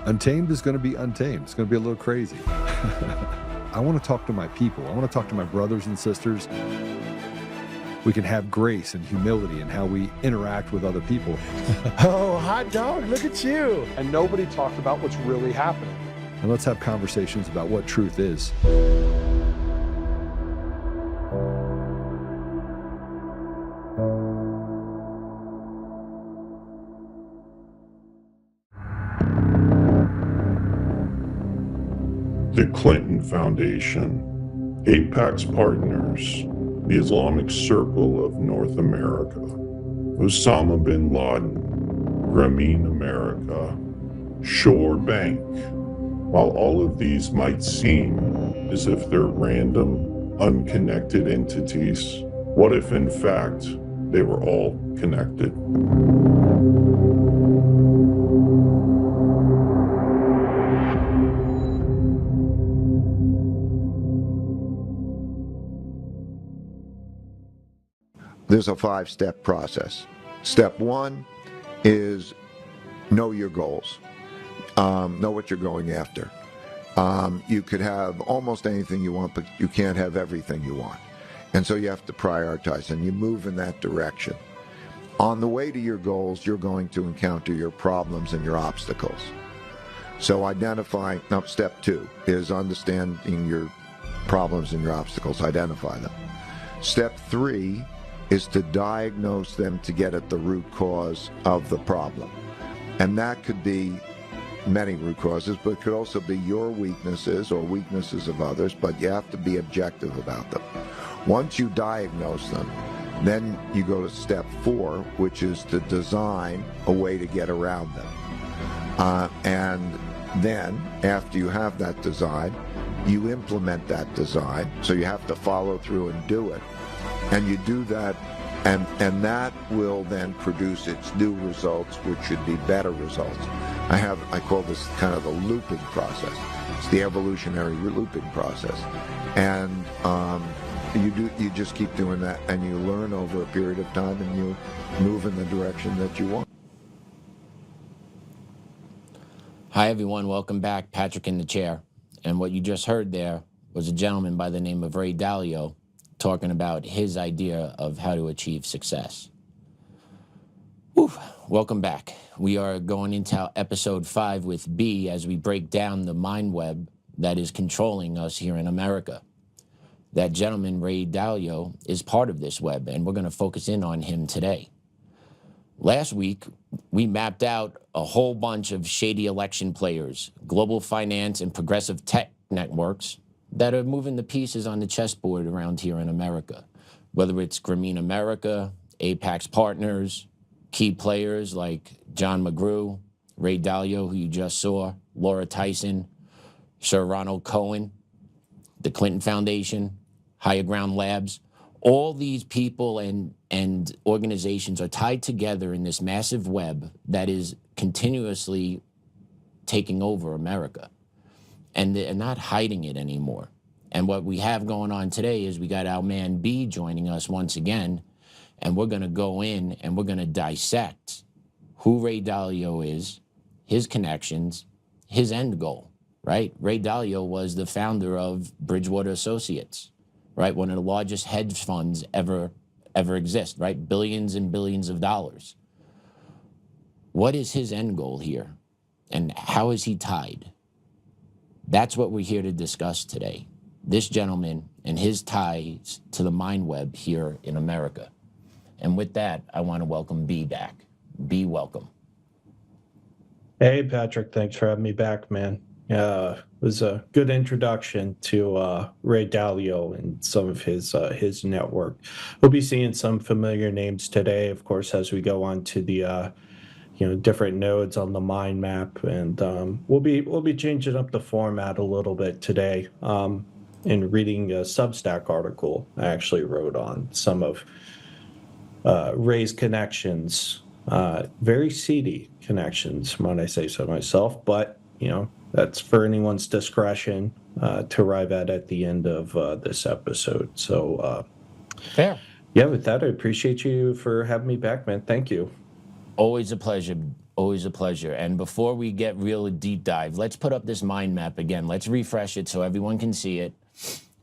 Untamed is going to be untamed. It's going to be a little crazy. I want to talk to my people. I want to talk to my brothers and sisters. We can have grace and humility in how we interact with other people. Oh, hot dog, look at you. And nobody talked about what's really happening. And let's have conversations about what truth is. The Clinton Foundation, Apax Partners, the Islamic Circle of North America, Osama bin Laden, Grameen America, Shore Bank. While all of these might seem as if they're random, unconnected entities, what if in fact they were all connected? There's a 5-step process. Step 1 is know your goals. Know what you're going after. You could have almost anything you want, but you can't have everything you want. And so you have to prioritize, and you move in that direction. On the way to your goals, you're going to encounter your problems and your obstacles. So step 2 is understanding your problems and your obstacles, identify them. Step 3 is to diagnose them to get at the root cause of the problem. And that could be many root causes, but it could also be your weaknesses or weaknesses of others, but you have to be objective about them. Once you diagnose them, then you go to step 4, which is to design a way to get around them. And then, after you have that design, you implement that design, so you have to follow through and do it. And you do that, and that will then produce its new results, which should be better results. I call this kind of the looping process. It's the evolutionary looping process. And you just keep doing that, and you learn over a period of time, and you move in the direction that you want. Hi, everyone. Welcome back. Patrick in the chair. And what you just heard there was a gentleman by the name of Ray Dalio talking about his idea of how to achieve success. Whew. Welcome back. We are going into episode 5 with B as we break down the mind web that is controlling us here in America. That gentleman, Ray Dalio, is part of this web, and we're going to focus in on him today. Last week, we mapped out a whole bunch of shady election players, global finance and progressive tech networks that are moving the pieces on the chessboard around here in America. Whether it's Grameen America, Apax Partners, key players like John McGrew, Ray Dalio, who you just saw, Laura Tyson, Sir Ronald Cohen, the Clinton Foundation, Higher Ground Labs. All these people and organizations are tied together in this massive web that is continuously taking over America. And they're not hiding it anymore. And what we have going on today is we got our man B joining us once again, and we're going to go in and we're going to dissect who Ray Dalio is, his connections, his end goal, right? Ray Dalio was the founder of Bridgewater Associates, right? One of the largest hedge funds ever exist, right? Billions and billions of dollars. What is his end goal here? And how is he tied? That's what we're here to discuss today. This gentleman and his ties to the mind web here in America. And with that, I want to welcome B back. B, welcome. Hey, Patrick, thanks for having me back, man. It was a good introduction to Ray Dalio and some of his network. We'll be seeing some familiar names today, of course, as we go on to the different nodes on the mind map, and we'll be changing up the format a little bit today. In reading a Substack article I actually wrote on some of Ray's connections, very seedy connections, might I say so myself, but that's for anyone's discretion to arrive at the end of this episode. So fair. Yeah, with that, I appreciate you for having me back, man. Thank you. Always a pleasure, Always a pleasure. And before we get real deep dive, let's put up this mind map again. Let's refresh it so everyone can see it,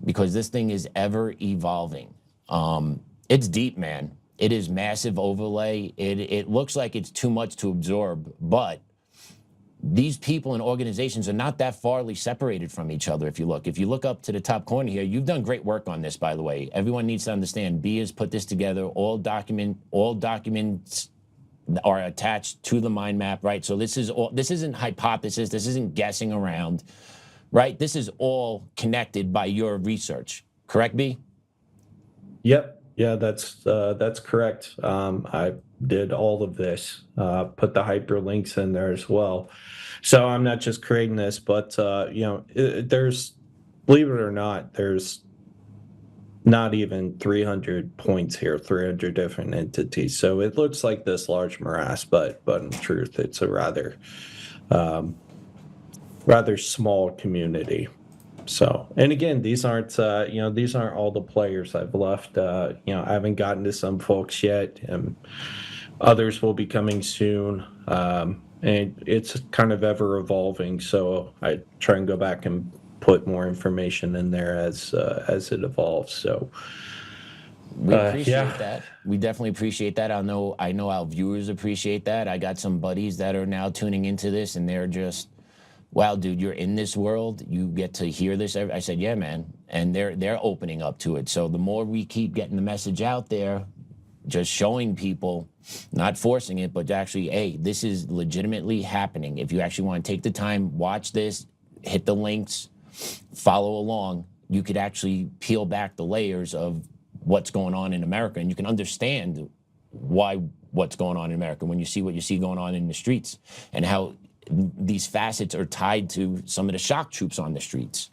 because this thing is ever evolving. It's deep, man. It is massive overlay. It looks like it's too much to absorb, but these people and organizations are not that farly separated from each other. If you look up to the top corner here, you've done great work on this, by the way. Everyone needs to understand, B has put this together. All documents are attached to the mind map, right? So this isn't hypothesis, this isn't guessing around, right? This is all connected by your research, correct, B? Yep. Yeah, that's correct. I did all of this, put the hyperlinks in there as well. So I'm not just creating this, but there's, believe it or not, there's not even 300 points here, 300 different entities. So it looks like this large morass, but in truth, it's a rather small community. So, and again, these aren't all the players I've left. I haven't gotten to some folks yet, and others will be coming soon. And it's kind of ever evolving. So I try and go back and put more information in there as it evolves. So we appreciate that. We definitely appreciate that. I know our viewers appreciate that. I got some buddies that are now tuning into this, and they're just, wow, dude, you're in this world. You get to hear this. I said, yeah, man. And they're opening up to it. So the more we keep getting the message out there, just showing people, not forcing it, but actually, hey, this is legitimately happening. If you actually want to take the time, watch this, hit the links, follow along, you could actually peel back the layers of what's going on in America, and you can understand what's going on in America when you see what you see going on in the streets and how these facets are tied to some of the shock troops on the streets.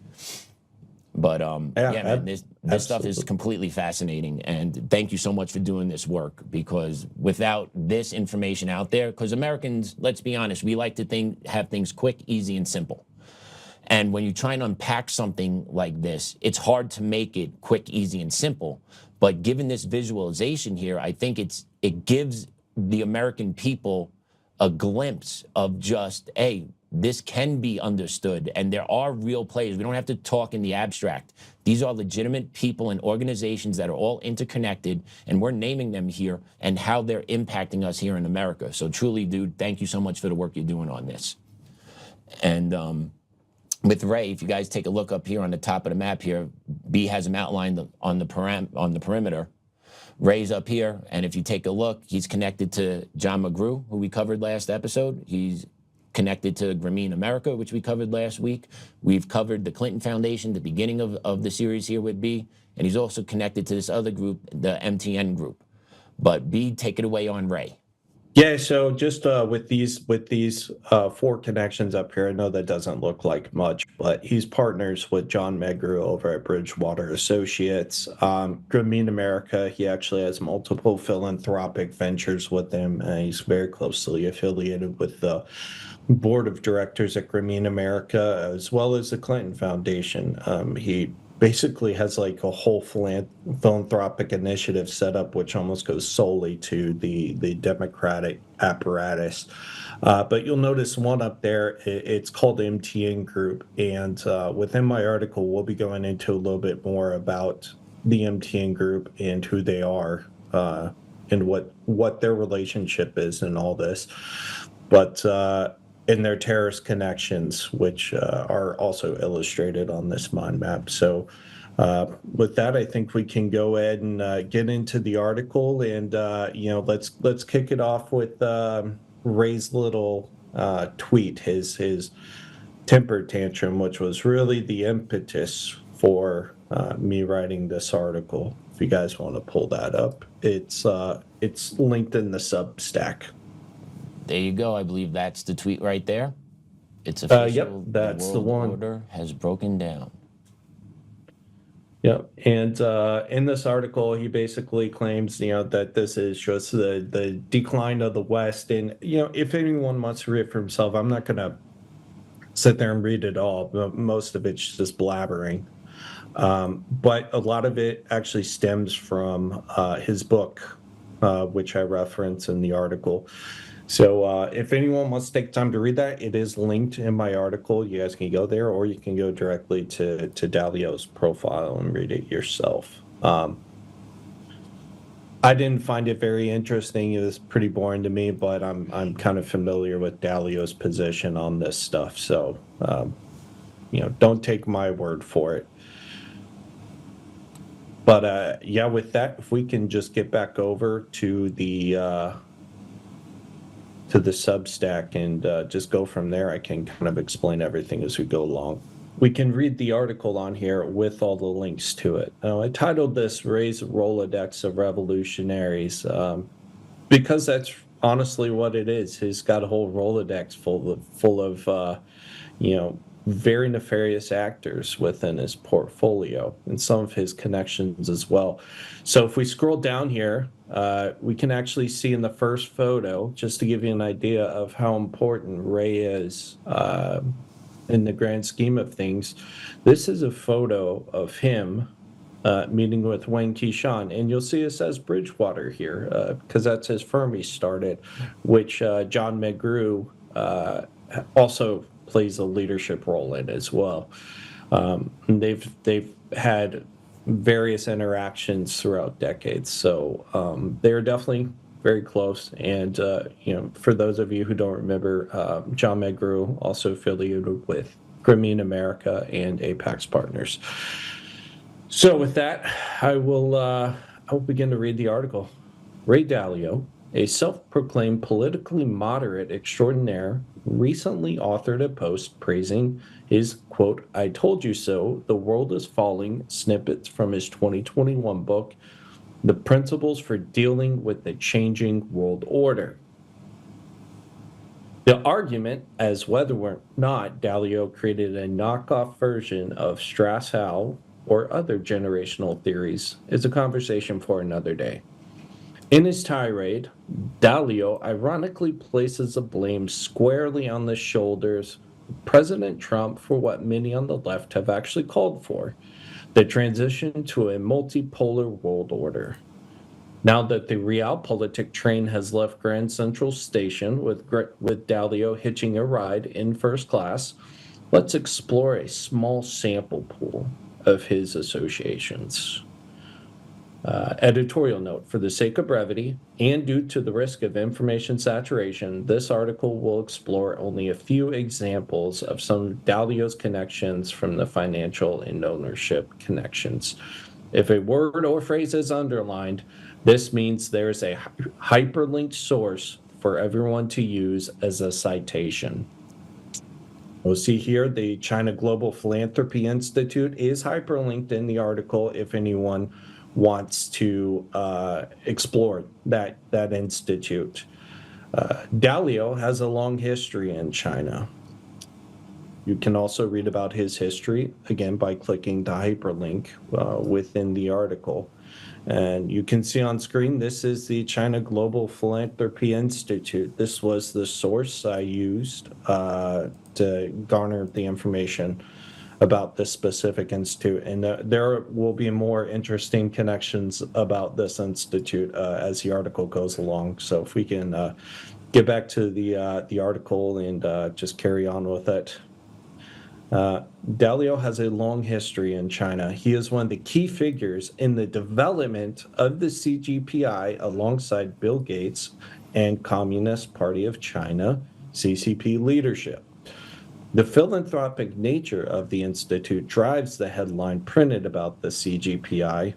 But man, this stuff is completely fascinating, and thank you so much for doing this work, because without this information out there, because Americans, let's be honest, we like to have things quick, easy, and simple. And when you try and unpack something like this, it's hard to make it quick, easy, and simple. But given this visualization here, I think it gives the American people a glimpse of just, hey, this can be understood, and there are real players. We don't have to talk in the abstract. These are legitimate people and organizations that are all interconnected, and we're naming them here and how they're impacting us here in America. So truly, dude, thank you so much for the work you're doing on this. And with Ray, if you guys take a look up here on the top of the map here, B has him outlined on the perimeter. Ray's up here, and if you take a look, he's connected to John McGrew, who we covered last episode. He's connected to Grameen America, which we covered last week. We've covered the Clinton Foundation, the beginning of the series here with B, and he's also connected to this other group, the MTN group. But B, take it away on Ray. Yeah, so just with these four connections up here, I know that doesn't look like much, but he's partners with John McGrew over at Bridgewater Associates. Grameen America, he actually has multiple philanthropic ventures with him. He's very closely affiliated with the board of directors at Grameen America, as well as the Clinton Foundation. He basically has like a whole philanthropic initiative set up, which almost goes solely to the Democratic apparatus. But you'll notice one up there, it's called MTN Group. And within my article, we'll be going into a little bit more about the MTN Group and who they are and what their relationship is and all this. But in their terrorist connections, which are also illustrated on this mind map. So with that, I think we can go ahead and get into the article, and let's kick it off with Ray's little tweet, his temper tantrum, which was really the impetus for me writing this article. If you guys want to pull that up, it's linked in the Substack. There you go. I believe that's the tweet right there. It's official. Yep, that's the one. The world order has broken down. Yep, and in this article, he basically claims, that this is just the decline of the West. And if anyone wants to read it for himself, I'm not going to sit there and read it all. But most of it's just blabbering. But a lot of it actually stems from his book, which I reference in the article. So if anyone wants to take time to read that, it is linked in my article. You guys can go there, or you can go directly to Dalio's profile and read it yourself. I didn't find it very interesting. It was pretty boring to me, but I'm kind of familiar with Dalio's position on this stuff. So don't take my word for it. But yeah, with that, if we can just get back over to the Substack and just go from there, I can kind of explain everything as we go along. We can read the article on here with all the links to it. I titled this "Raise Rolodex of Revolutionaries" because that's honestly what it is. He's got a whole Rolodex full of very nefarious actors within his portfolio and some of his connections as well. So if we scroll down here, we can actually see in the first photo, just to give you an idea of how important Ray is in the grand scheme of things. This is a photo of him meeting with Wang Qishan, and you'll see it says Bridgewater here because that's his firm he started, which John McGrew also plays a leadership role in as well. They've had various interactions throughout decades, so they're definitely very close. And for those of you who don't remember, John McGrew also affiliated with Grameen America and Apax Partners. So with that, I will begin to read the article. Ray Dalio, a self-proclaimed politically moderate extraordinaire, recently authored a post praising his, quote, "I told you so, the world is falling," snippets from his 2021 book, The Principles for Dealing with the Changing World Order. The argument as whether or not Dalio created a knockoff version of Strauss-Howe or other generational theories is a conversation for another day. In his tirade, Dalio ironically places the blame squarely on the shoulders of President Trump for what many on the left have actually called for, the transition to a multipolar world order. Now that the realpolitik train has left Grand Central Station with Dalio hitching a ride in first class, let's explore a small sample pool of his associations. Editorial note: for the sake of brevity and due to the risk of information saturation, this article will explore only a few examples of some of Dalio's connections from the financial and ownership connections. If a word or phrase is underlined, this means there's a hyperlinked source for everyone to use as a citation. We'll see here the China Global Philanthropy Institute is hyperlinked in the article if anyone wants to explore that institute. Dalio has a long history in China. You can also read about his history, again, by clicking the hyperlink within the article. And you can see on screen, this is the China Global Philanthropy Institute. This was the source I used to garner the information about this specific institute. And there will be more interesting connections about this institute as the article goes along. So if we can get back to the article and just carry on with it. Dalio has a long history in China. He is one of the key figures in the development of the CGPI alongside Bill Gates and Communist Party of China, CCP leadership. The philanthropic nature of the institute drives the headline printed about the CGPI,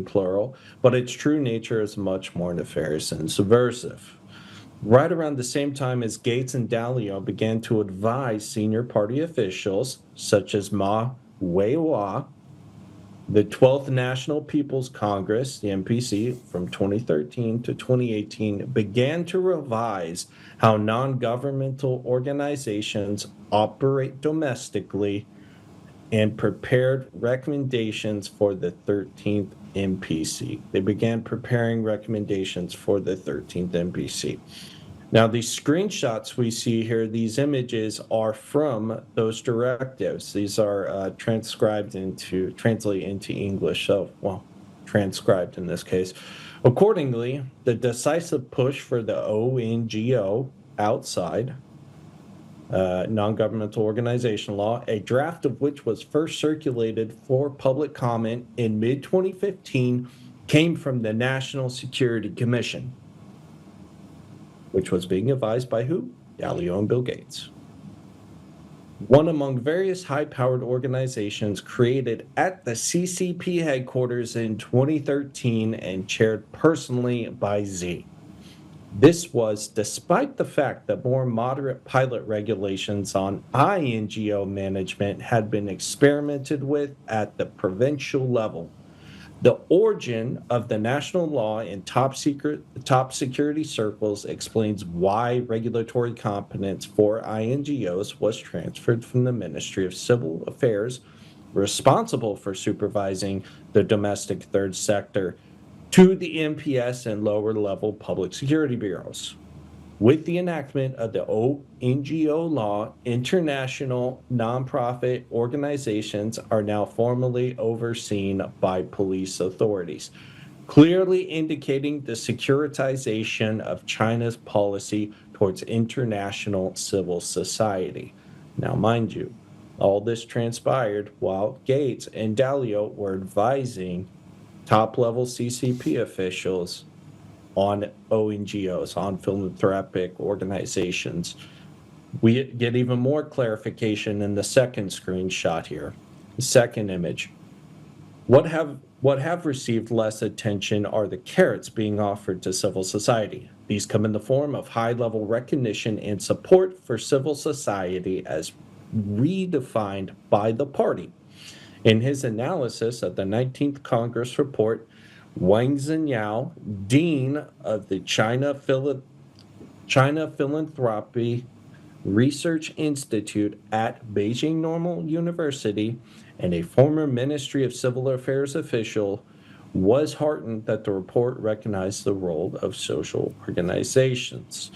plural, but its true nature is much more nefarious and subversive. Right around the same time as Gates and Dalio began to advise senior party officials, such as Ma Weiwei, the 12th National People's Congress, the NPC, from 2013 to 2018, began to revise how non-governmental organizations operate domestically and prepared recommendations for the 13th NPC. They began preparing recommendations for the 13th NPC. Now, these screenshots we see here, these images are from those directives. These are translated into English, transcribed in this case, Accordingly, the decisive push for the ONGO outside non-governmental organization law, a draft of which was first circulated for public comment in mid-2015, came from the National Security Commission, which was being advised by who? Dalio and Bill Gates. One among various high-powered organizations created at the CCP headquarters in 2013 and chaired personally by Z. This was despite the fact that more moderate pilot regulations on INGO management had been experimented with at the provincial level. The origin of the national law in top security circles explains why regulatory competence for INGOs was transferred from the Ministry of Civil Affairs, responsible for supervising the domestic third sector, to the NPS and lower level public security bureaus. With the enactment of the ONGO law, international nonprofit organizations are now formally overseen by police authorities, clearly indicating the securitization of China's policy towards international civil society. Now, mind you, all this transpired while Gates and Dalio were advising top-level CCP officials on ONGOs, on philanthropic organizations. We get even more clarification in the second screenshot here. The second image. What have received less attention are the carrots being offered to civil society. These come in the form of high-level recognition and support for civil society as redefined by the party. In his analysis of the 19th Congress report, Wang Xinyao, Dean of the China Philanthropy Research Institute at Beijing Normal University and a former Ministry of Civil Affairs official, was heartened that the report recognized the role of social organizations,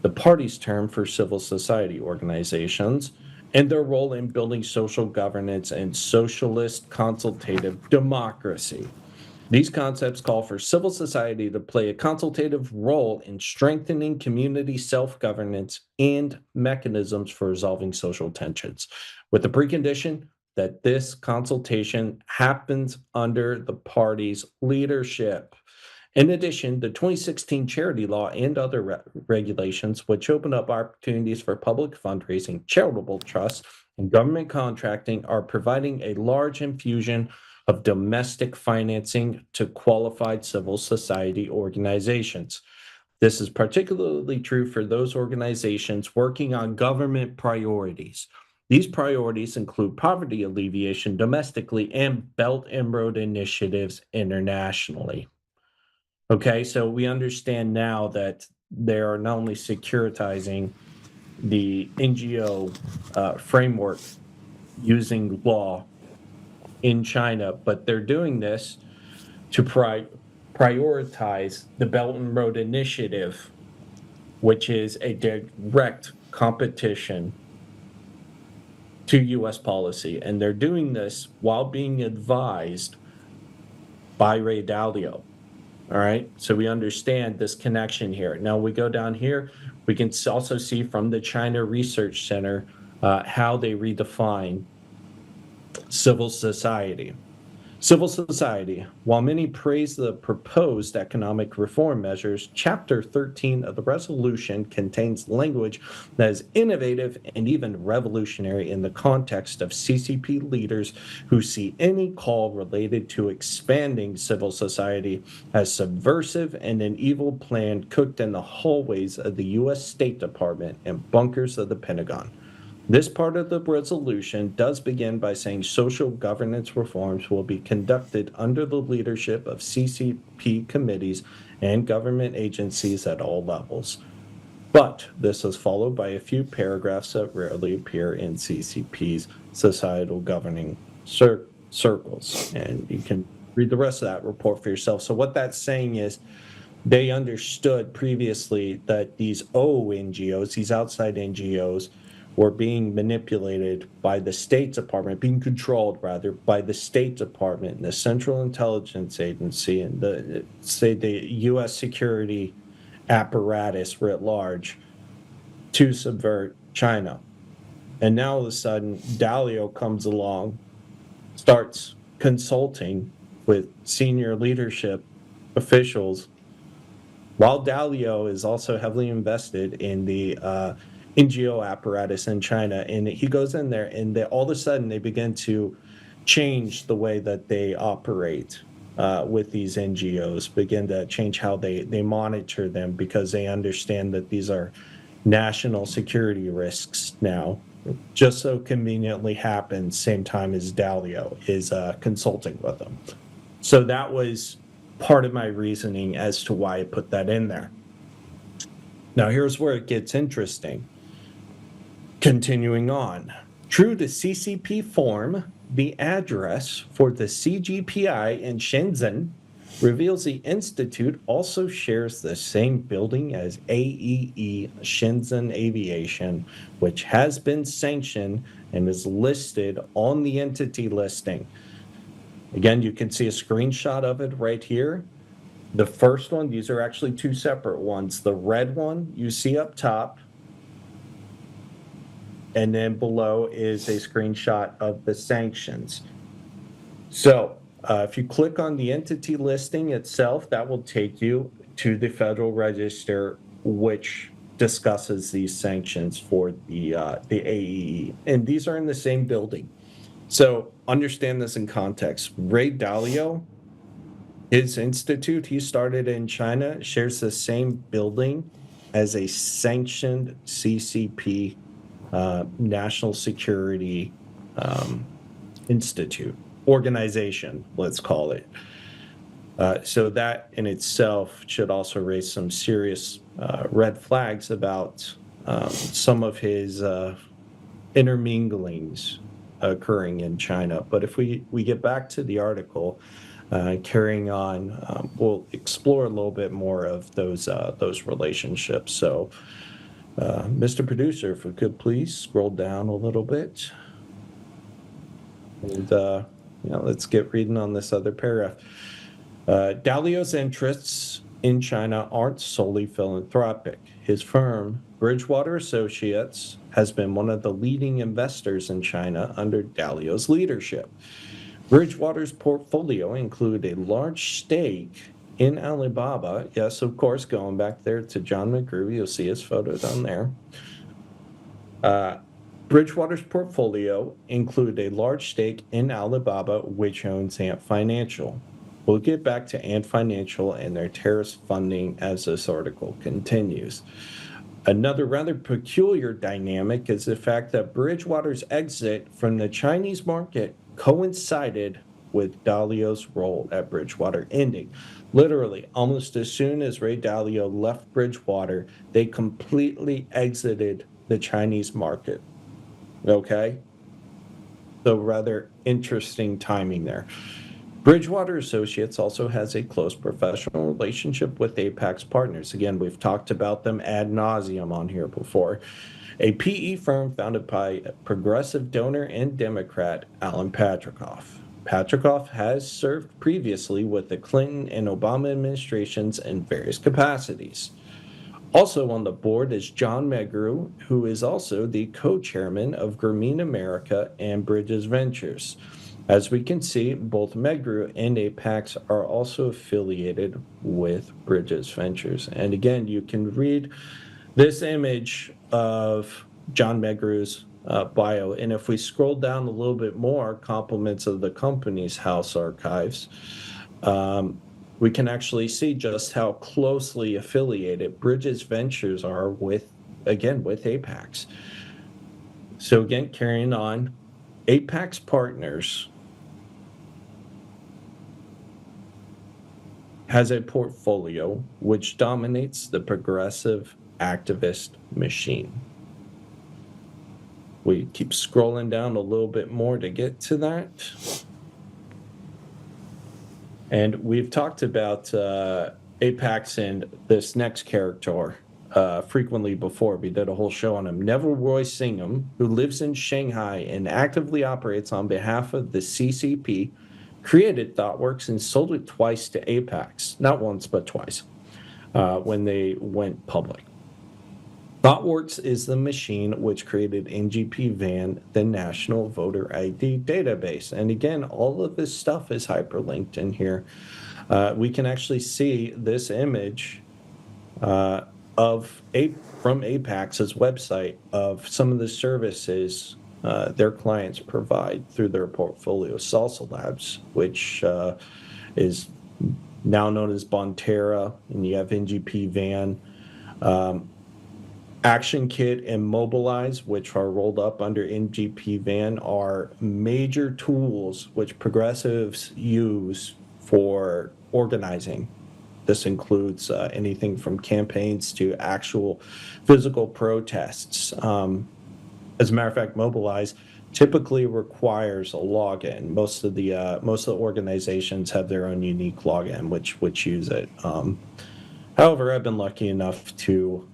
the party's term for civil society organizations, and their role in building social governance and socialist consultative democracy. These concepts call for civil society to play a consultative role in strengthening community self-governance and mechanisms for resolving social tensions, with the precondition that this consultation happens under the party's leadership. In addition, the 2016 charity law and other regulations, which open up opportunities for public fundraising, charitable trusts, and government contracting, are providing a large infusion of domestic financing to qualified civil society organizations. This is particularly true for those organizations working on government priorities. These priorities include poverty alleviation domestically and Belt and Road initiatives internationally. Okay, so we understand now that they are not only securitizing the NGO framework using law in China, but they're doing this to prioritize the Belt and Road Initiative, which is a direct competition to U.S. policy. And they're doing this while being advised by Ray Dalio. All right, so we understand this connection here. Now we go down here, we can also see from the China Research Center how they redefine civil society. Civil society. While many praise the proposed economic reform measures, Chapter 13 of the resolution contains language that is innovative and even revolutionary in the context of CCP leaders who see any call related to expanding civil society as subversive and an evil plan cooked in the hallways of the U.S. State Department and bunkers of the Pentagon. This part of the resolution does begin by saying social governance reforms will be conducted under the leadership of CCP committees and government agencies at all levels. But this is followed by a few paragraphs that rarely appear in CCP's societal governing circles. And you can read the rest of that report for yourself. So what that's saying is they understood previously that these ONGOs, these outside NGOs, were being manipulated by the State Department, being controlled rather by the State Department and the Central Intelligence Agency and the U.S. security apparatus writ large to subvert China. And now all of a sudden, Dalio comes along, starts consulting with senior leadership officials, while Dalio is also heavily invested in the NGO apparatus in China. And he goes in there, and all of a sudden they begin to change the way that they operate with these NGOs, begin to change how they monitor them, because they understand that these are national security risks now. Just so conveniently happens same time as Dalio is consulting with them. So that was part of my reasoning as to why I put that in there. Now here's where it gets interesting. Continuing on. True to CCP form, the address for the CGPI in Shenzhen reveals the institute also shares the same building as AEE Shenzhen Aviation, which has been sanctioned and is listed on the entity listing. Again, you can see a screenshot of it right here. The first one, these are actually two separate ones. The red one you see up top, and then below is a screenshot of the sanctions. So if you click on the entity listing itself, that will take you to the Federal Register, which discusses these sanctions for the AEE. And these are in the same building. So understand this in context. Ray Dalio, his institute he started in China, shares the same building as a sanctioned CCP national security institute. Organization, let's call it. So that in itself should also raise some serious red flags about some of his interminglings occurring in China. But if we get back to the article, carrying on, we'll explore a little bit more of those relationships. So, Mr. Producer, if we could please scroll down a little bit. And let's get reading on this other paragraph. Dalio's interests in China aren't solely philanthropic. His firm, Bridgewater Associates, has been one of the leading investors in China under Dalio's leadership. Bridgewater's portfolio included a large stake in Alibaba. Yes, of course, going back there to John McGrew, you'll see his photo down there. Bridgewater's portfolio included a large stake in Alibaba, which owns Ant Financial. We'll get back to Ant Financial and their terrorist funding as this article continues. Another rather peculiar dynamic is the fact that Bridgewater's exit from the Chinese market coincided with Dalio's role at Bridgewater ending. Literally, almost as soon as Ray Dalio left Bridgewater, they completely exited the Chinese market. Okay? So rather interesting timing there. Bridgewater Associates also has a close professional relationship with Apax Partners. Again, we've talked about them ad nauseum on here before. A PE firm founded by progressive donor and Democrat Alan Patrikoff. Patrikoff has served previously with the Clinton and Obama administrations in various capacities. Also on the board is John McGrew, who is also the co-chairman of Grameen America and Bridges Ventures. As we can see, both McGrew and Apax are also affiliated with Bridges Ventures. And again, you can read this image of John McGrew's bio. And if we scroll down a little bit more, compliments of the company's house archives, we can actually see just how closely affiliated Bridges Ventures are with Apax. So again, carrying on, Apax Partners has a portfolio which dominates the progressive activist machine. We keep scrolling down a little bit more to get to that. And we've talked about Apax and this next character, frequently before. We did a whole show on him. Neville Roy Singham, who lives in Shanghai and actively operates on behalf of the CCP, created ThoughtWorks and sold it twice to Apax, not once, but twice, when they went public. ThoughtWorks is the machine which created NGP-VAN, the National Voter ID Database. And again, all of this stuff is hyperlinked in here. We can actually see this image from Apax's website of some of the services their clients provide through their portfolio. Salsa Labs, which is now known as Bonterra, and you have NGP-VAN. Action Kit and Mobilize, which are rolled up under NGP-VAN, are major tools which progressives use for organizing. This includes anything from campaigns to actual physical protests. As a matter of fact, Mobilize typically requires a login. Most of the organizations have their own unique login, which use it. However, I've been lucky enough to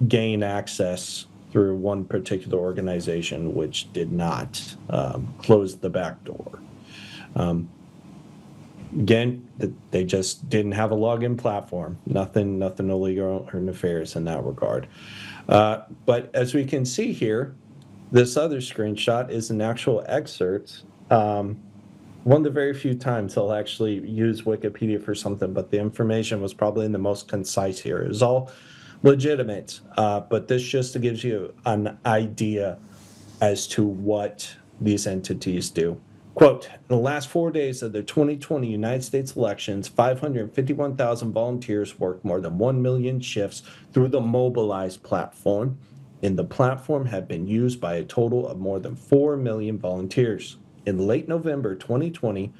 gain access through one particular organization which did not close the back door. Again, they just didn't have a login platform. Nothing illegal or nefarious in that regard. But as we can see here, this other screenshot is an actual excerpt. One of the very few times I'll actually use Wikipedia for something, but the information was probably the most concise here. It was all legitimate, but this just gives you an idea as to what these entities do. Quote, in the last 4 days of the 2020 United States elections, 551,000 volunteers worked more than 1 million shifts through the Mobilize platform, and the platform had been used by a total of more than 4 million volunteers. In late November 2020,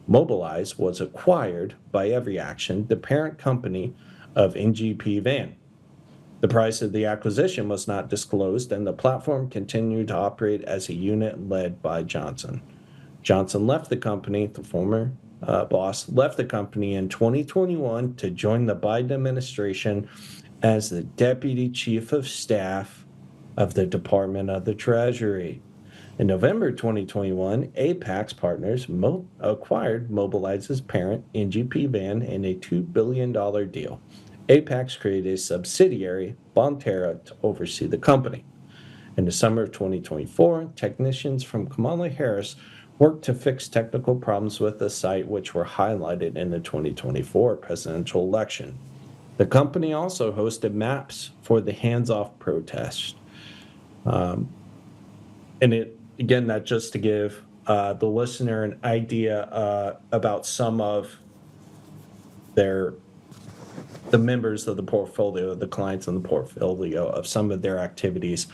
Mobilize was acquired by EveryAction, the parent company of NGP-VAN. The price of the acquisition was not disclosed, and the platform continued to operate as a unit led by Johnson. Johnson left the company, the former boss, left the company in 2021 to join the Biden administration as the Deputy Chief of Staff of the Department of the Treasury. In November 2021, Apax Partners acquired Mobilize's parent, NGP-VAN, in a $2 billion deal. Apax created a subsidiary, Bonterra, to oversee the company. In the summer of 2024, technicians from Kamala Harris worked to fix technical problems with the site, which were highlighted in the 2024 presidential election. The company also hosted maps for the hands-off protest. And that just to give the listener an idea about some of the members of the portfolio, the clients in the portfolio, of some of their activities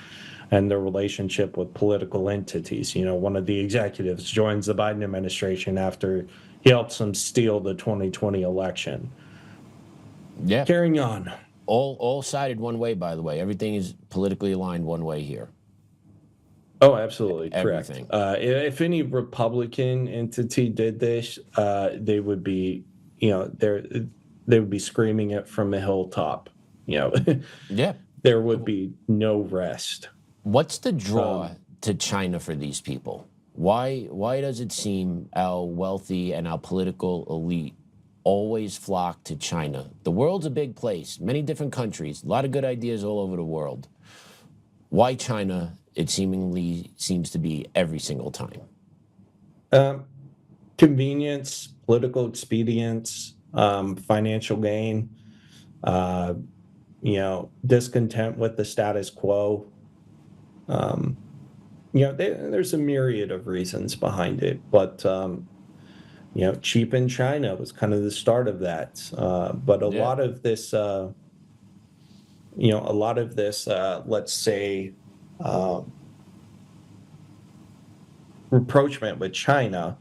and their relationship with political entities. You know, one of the executives joins the Biden administration after he helps them steal the 2020 election. Yeah. Carrying on. All sided one way, by the way. Everything is politically aligned one way here. Oh, absolutely. Everything. Correct. If any Republican entity did this, they would be, they would be screaming it from a hilltop. Yeah. There would be no rest. What's the draw to China for these people? Why does it seem our wealthy and our political elite always flock to China? The world's a big place, many different countries, a lot of good ideas all over the world. Why China? It seemingly seems to be every single time. Convenience, political expedience, financial gain, discontent with the status quo. There's a myriad of reasons behind it, but cheap in China was kind of the start of that. But a lot of this, let's say, rapprochement with China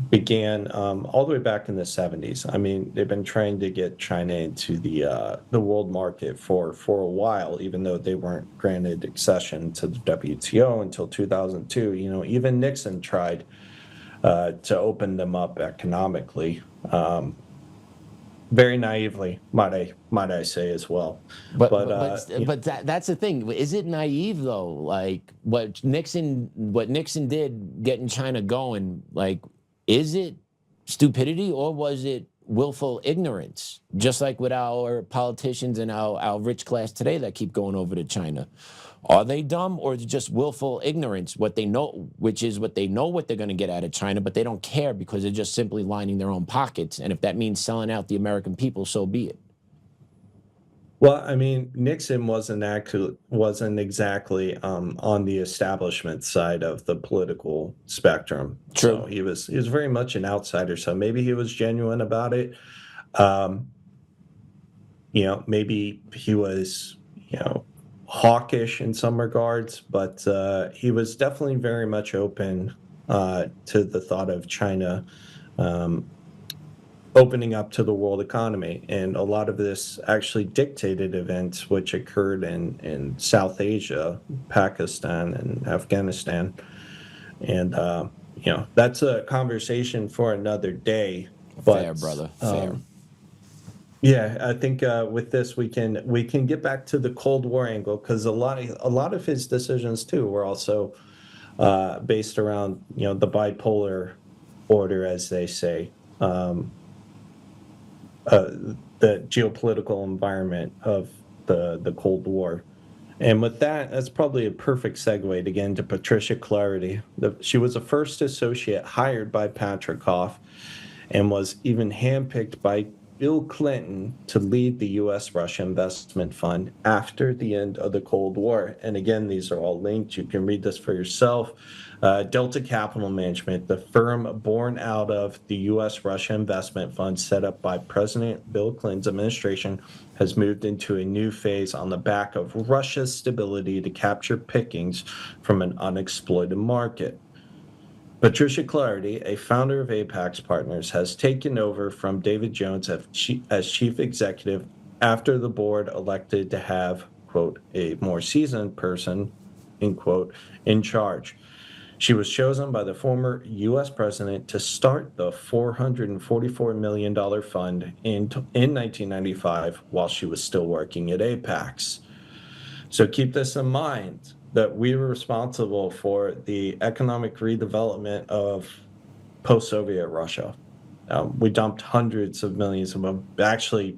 began all the way back in the 70s. I mean, they've been trying to get China into the world market for a while, even though they weren't granted accession to the WTO until 2002. Even Nixon tried to open them up economically. very naively, might I say as well. But You know, that's the thing. Is it naive though? Like what Nixon did, getting China going. Like, is it stupidity or was it willful ignorance? Just like with our politicians and our rich class today that keep going over to China. Are they dumb or is it just willful ignorance? What they know, which is what they know what they're going to get out of China, but they don't care because they're just simply lining their own pockets. And if that means selling out the American people, so be it. well, I mean, Nixon wasn't exactly on the establishment side of the political spectrum. True. So he was very much an outsider. So maybe he was genuine about it. Um, you know, maybe he was, you know, hawkish in some regards, but he was definitely very much open to the thought of China um, opening up to the world economy. And a lot of this actually dictated events which occurred in South Asia, Pakistan, and Afghanistan. And, you know, that's a conversation for another day. But, Fair, brother. Fair. Yeah, I think with this we can get back to the Cold War angle because a lot of his decisions too were also based around, you know, the bipolar order, as they say, the geopolitical environment of the Cold War. And with that, that's probably a perfect segue to get into Patricia Clarity. She was the first associate hired by Patrikoff and was even handpicked by Bill Clinton to lead the U.S. Russia Investment Fund after the end of the Cold War. And again, these are all linked. You can read this for yourself. Delta Capital Management, the firm born out of the U.S. Russia Investment Fund set up by President Bill Clinton's administration, has moved into a new phase on the back of Russia's stability to capture pickings from an unexploited market. Patricia Clarity, a founder of Apax Partners, has taken over from David Jones as chief executive after the board elected to have, quote, a more seasoned person, end quote, in charge. She was chosen by the former U.S. president to start the $444 million fund in 1995 while she was still working at Apax. So keep this in mind, that we were responsible for the economic redevelopment of post-Soviet Russia. We dumped hundreds of millions of, actually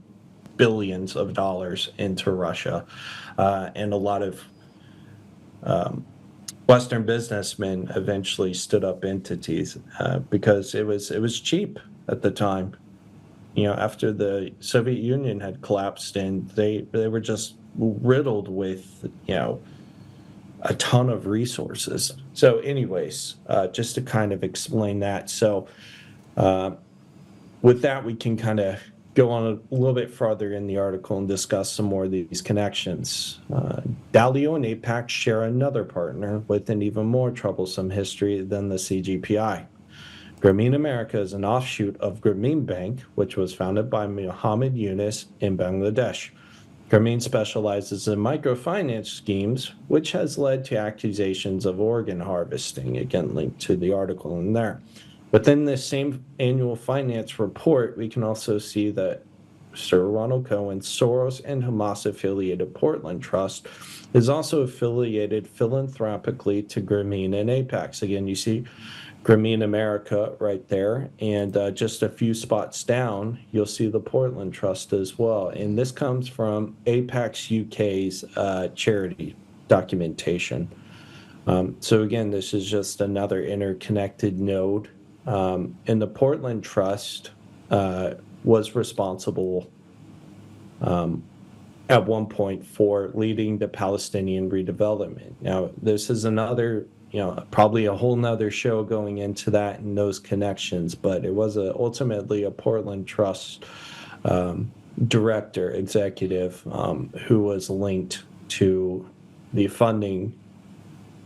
billions of dollars into Russia, and a lot of Western businessmen eventually stood up entities because it was cheap at the time. You know, after the Soviet Union had collapsed and they were just riddled with, you know, a ton of resources. So anyways, just to kind of explain that. So with that, we can kind of go on a little bit farther in the article and discuss some more of these connections. Dalio and Apax share another partner with an even more troublesome history than the CGPI. Grameen America is an offshoot of Grameen Bank, which was founded by Muhammad Yunus in Bangladesh. Grameen specializes in microfinance schemes, which has led to accusations of organ harvesting, again linked to the article in there. Within this same annual finance report, we can also see that Sir Ronald Cohen's Soros and Hamas-affiliated Portland Trust is also affiliated philanthropically to Grameen and Apax. Again, you see Grameen America right there, and just a few spots down, you'll see the Portland Trust as well. And this comes from Apax UK's charity documentation. So again, this is just another interconnected node. And the Portland Trust was responsible at one point for leading the Palestinian redevelopment. Now, this is another, you know, probably a whole nother show going into that and those connections, but it was ultimately a Portland Trust executive who was linked to the funding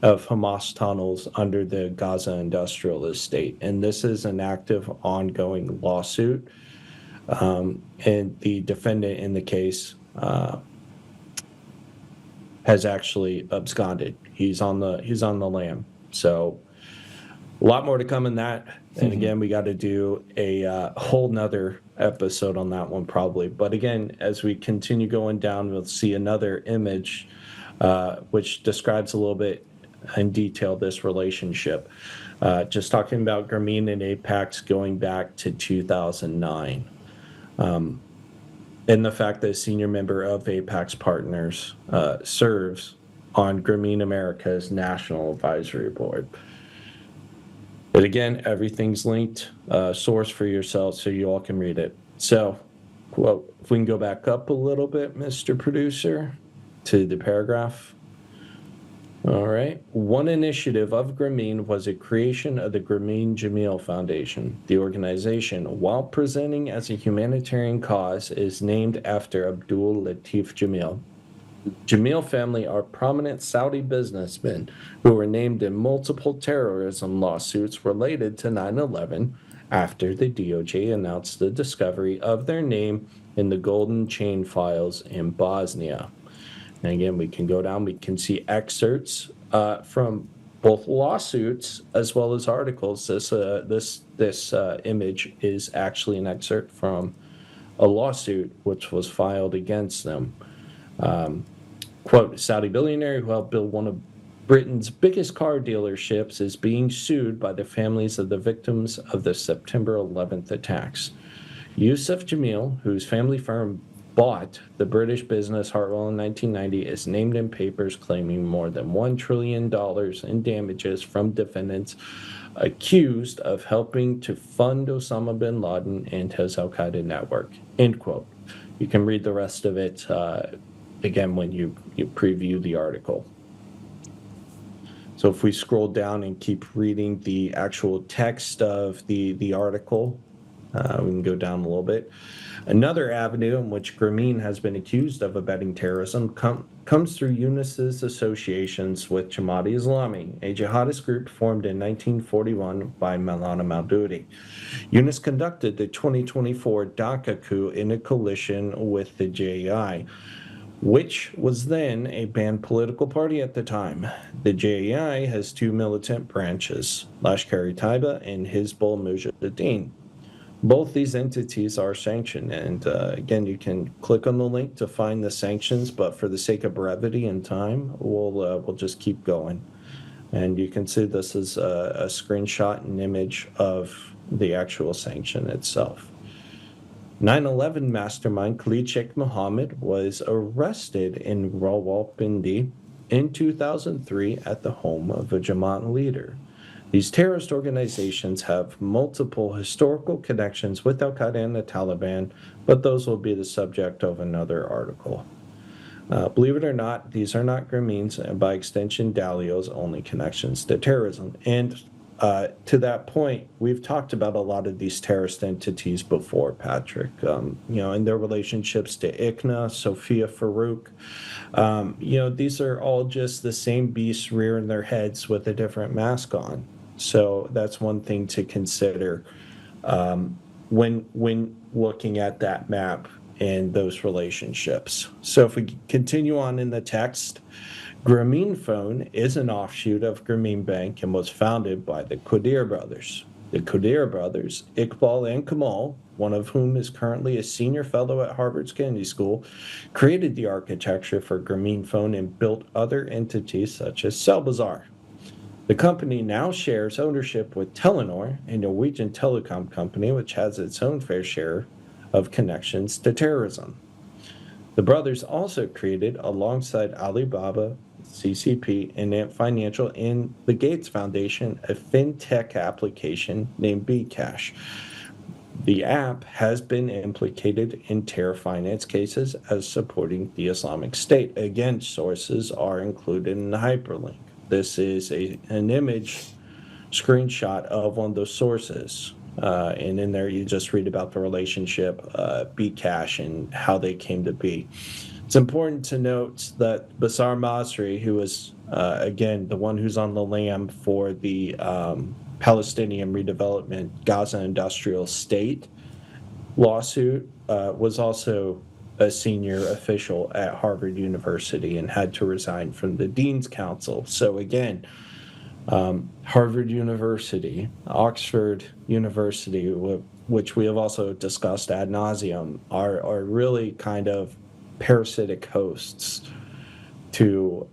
of Hamas tunnels under the Gaza industrial estate. And this is an active, ongoing lawsuit. And the defendant in the case has actually absconded. He's on the lam. So lot more to come in that. And again, we got to do a whole nother episode on that one probably. But again, as we continue going down, we'll see another image which describes a little bit in detail this relationship. Just talking about Grameen and Apax going back to 2009. And the fact that a senior member of Apax Partners serves on Grameen America's National Advisory Board. But again, everything's linked, source for yourself so you all can read it. So, well, if we can go back up a little bit, Mr. Producer, to the paragraph. All right. One initiative of Grameen was a creation of the Grameen Jamil Foundation. The organization, while presenting as a humanitarian cause, is named after Abdul Latif Jamil. Jamil family are prominent Saudi businessmen who were named in multiple terrorism lawsuits related to 9/11 after the DOJ announced the discovery of their name in the Golden Chain files in Bosnia. And again, we can go down, we can see excerpts from both lawsuits as well as articles. This image is actually an excerpt from a lawsuit which was filed against them. Quote, Saudi billionaire who helped build one of Britain's biggest car dealerships is being sued by the families of the victims of the September 11th attacks. Yusuf Jamil, whose family firm bought the British business Hartwell in 1990, is named in papers claiming more than $1 trillion in damages from defendants accused of helping to fund Osama bin Laden and his al-Qaeda network, end quote. You can read the rest of it again when you preview the article. So if we scroll down and keep reading the actual text of the article, we can go down a little bit. Another avenue in which Grameen has been accused of abetting terrorism comes through Yunus's associations with Jamaat-e-Islami, a jihadist group formed in 1941 by Maulana Maududi. Yunus conducted the 2024 Dhaka coup in a coalition with the JAI, which was then a banned political party at the time. The JAI has two militant branches, Lashkar-e-Taiba and Hizbul Mujahideen. Both these entities are sanctioned, and again, you can click on the link to find the sanctions, but for the sake of brevity and time, we'll just keep going. And you can see this is a screenshot and image of the actual sanction itself. 9/11 mastermind Khalid Sheikh Mohammed was arrested in Rawalpindi in 2003 at the home of a Jamaat leader. These terrorist organizations have multiple historical connections with al-Qaeda and the Taliban, but those will be the subject of another article. Believe it or not, these are not Grameen's and by extension Dalio's only connections to terrorism. And to that point, we've talked about a lot of these terrorist entities before, Patrick, and their relationships to ICNA, Sophia Farouk. These are all just the same beasts rearing their heads with a different mask on. So that's one thing to consider when looking at that map and those relationships. So if we continue on in the text, Grameen Phone is an offshoot of Grameen Bank and was founded by the Qadir brothers. The Qadir brothers, Iqbal and Kamal, one of whom is currently a senior fellow at Harvard's Kennedy School, created the architecture for Grameen Phone and built other entities such as Cellbazaar. The company now shares ownership with Telenor, a Norwegian telecom company which has its own fair share of connections to terrorism. The brothers also created, alongside Alibaba, CCP, and Ant Financial, and the Gates Foundation, a fintech application named Bcash. The app has been implicated in terror finance cases as supporting the Islamic State. Again, sources are included in the hyperlink. This is an image screenshot of one of those sources. And in there, you just read about the relationship, Bcash, and how they came to be. It's important to note that Bassar Masri, who was, again, the one who's on the lam for the Palestinian redevelopment Gaza Industrial State lawsuit, was also a senior official at Harvard University and had to resign from the Dean's Council. So again, Harvard University, Oxford University, which we have also discussed ad nauseum, are really kind of parasitic hosts to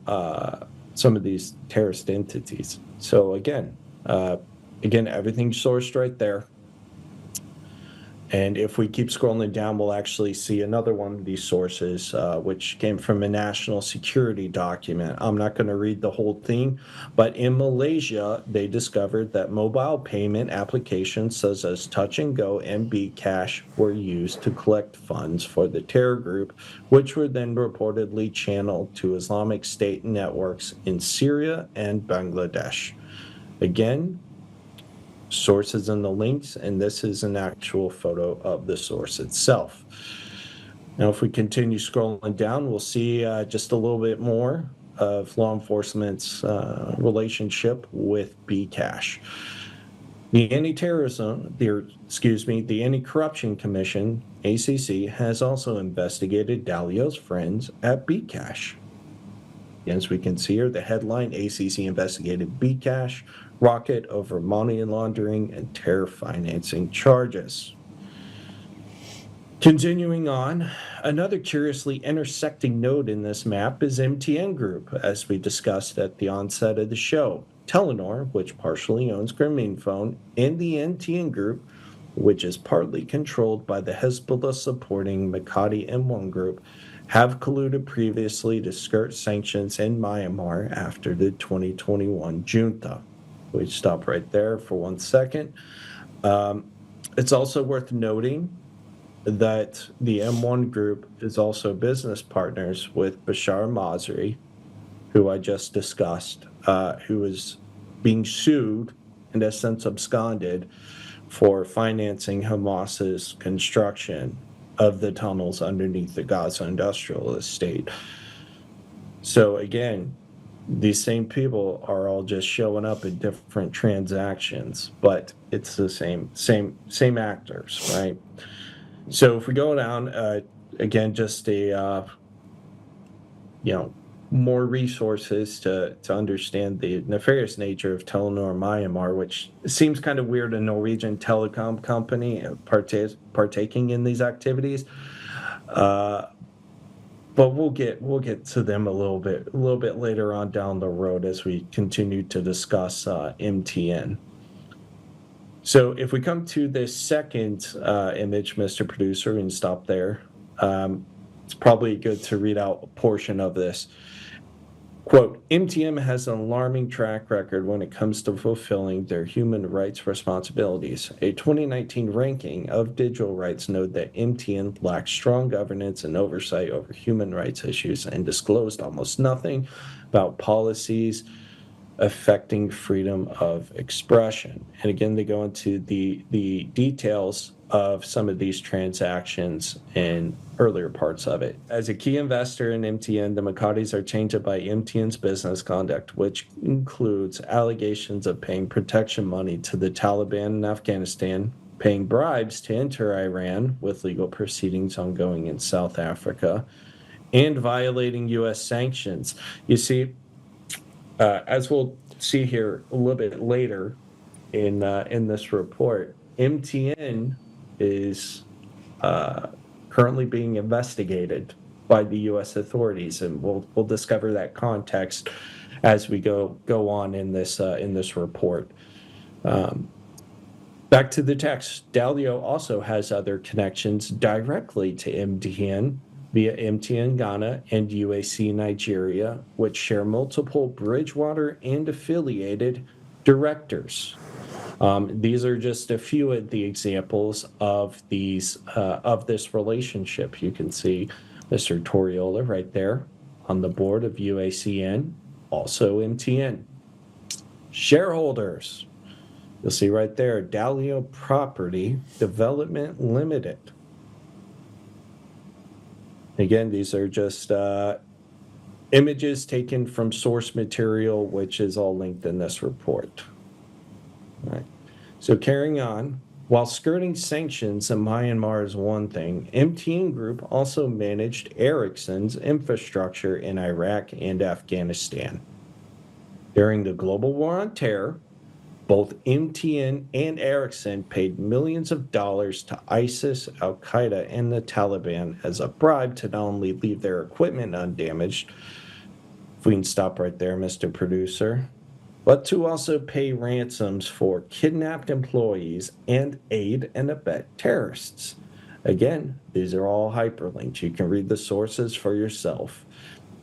some of these terrorist entities. So again, everything's sourced right there. And if we keep scrolling down, we'll actually see another one of these sources, which came from a national security document. I'm not going to read the whole thing, but in Malaysia, they discovered that mobile payment applications such as Touch and Go and Bcash were used to collect funds for the terror group, which were then reportedly channeled to Islamic State networks in Syria and Bangladesh. Again, sources in the links, and this is an actual photo of the source itself. Now, if we continue scrolling down, we'll see just a little bit more of law enforcement's relationship with Bcash. The the Anti-Corruption Commission, ACC, has also investigated Dalio's friends at Bcash. As we can see here, the headline, ACC investigated Bcash Rocket over money laundering and terror financing charges. Continuing on, another curiously intersecting node in this map is MTN Group, as we discussed at the onset of the show. Telenor, which partially owns Grameen Phone, and the MTN Group, which is partly controlled by the Hezbollah-supporting Makati M1 Group, have colluded previously to skirt sanctions in Myanmar after the 2021 junta. We stop right there for 1 second. It's also worth noting that the M1 Group is also business partners with Bashar Masri, who I just discussed, who is being sued and has since absconded for financing Hamas's construction of the tunnels underneath the Gaza industrial estate. So again, these same people are all just showing up in different transactions, but it's the same actors, right? So if we go down, again, just a more resources to understand the nefarious nature of Telenor Myanmar, which seems kind of weird, a Norwegian telecom company partaking in these activities. But we'll get to them a little bit later on down the road as we continue to discuss MTN. So if we come to this second image, Mr. Producer, and stop there, it's probably good to read out a portion of this. Quote, MTN has an alarming track record when it comes to fulfilling their human rights responsibilities. A 2019 ranking of digital rights noted that MTN lacked strong governance and oversight over human rights issues and disclosed almost nothing about policies affecting freedom of expression. And again, they go into the details of some of these transactions in earlier parts of it. As a key investor in MTN, the Makatis are tainted by MTN's business conduct, which includes allegations of paying protection money to the Taliban in Afghanistan, paying bribes to enter Iran with legal proceedings ongoing in South Africa, and violating U.S. sanctions. You see, as we'll see here a little bit later in this report, MTN is currently being investigated by the U.S. authorities, and we'll discover that context as we go on in this report. Back to the text, Dalio also has other connections directly to MTN via MTN Ghana and UAC Nigeria, which share multiple Bridgewater and affiliated directors. These are just a few of the examples of these of this relationship. You can see Mr. Toriola right there on the board of UACN, also MTN. Shareholders, you'll see right there, Dalio Property Development Limited. Again, these are just images taken from source material, which is all linked in this report. All right. So carrying on, while skirting sanctions in Myanmar is one thing, MTN Group also managed Ericsson's infrastructure in Iraq and Afghanistan. During the global war on terror, both MTN and Ericsson paid millions of dollars to ISIS, al-Qaeda, and the Taliban as a bribe to not only leave their equipment undamaged, if we can stop right there, Mr. Producer, but to also pay ransoms for kidnapped employees and aid and abet terrorists. Again, these are all hyperlinked. You can read the sources for yourself.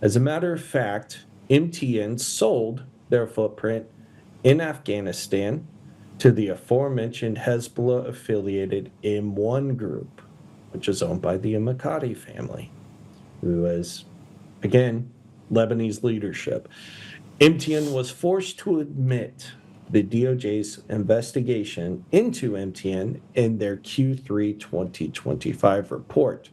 As a matter of fact, MTN sold their footprint in Afghanistan to the aforementioned Hezbollah-affiliated M1 group, which is owned by the Makati family, who is, again, Lebanese leadership. MTN was forced to admit the DOJ's investigation into MTN in their Q3 2025 report.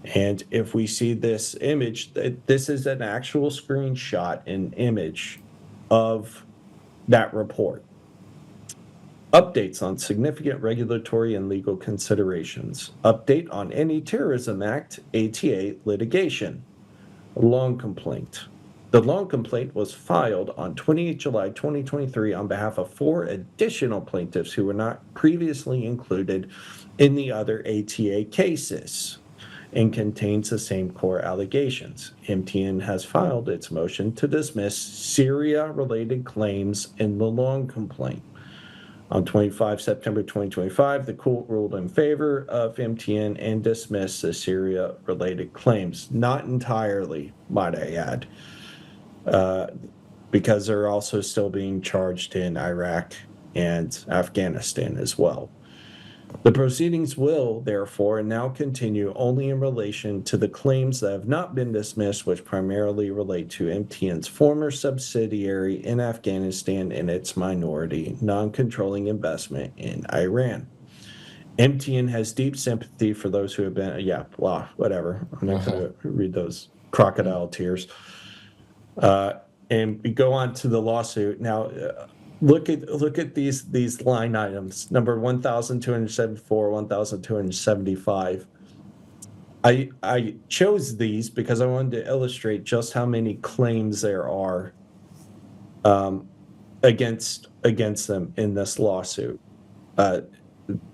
And if we see this image, this is an actual screenshot and image of that report. Updates on significant regulatory and legal considerations. Update on any Terrorism Act, ATA litigation. Long complaint. The long complaint was filed on 28 July 2023 on behalf of 4 additional plaintiffs who were not previously included in the other ATA cases and contains the same core allegations. MTN has filed its motion to dismiss Syria-related claims in the long complaint. On 25 September 2025, the court ruled in favor of MTN and dismissed the Syria-related claims. Not entirely, might I add, because they're also still being charged in Iraq and Afghanistan as well. The proceedings will, therefore, now continue only in relation to the claims that have not been dismissed, which primarily relate to MTN's former subsidiary in Afghanistan and its minority, non-controlling investment in Iran. MTN has deep sympathy for those who have been, whatever. I'm not going to read those crocodile tears. And we go on to the lawsuit. Now, look at these line items. Number 1,274, 1,275. I chose these because I wanted to illustrate just how many claims there are against them in this lawsuit.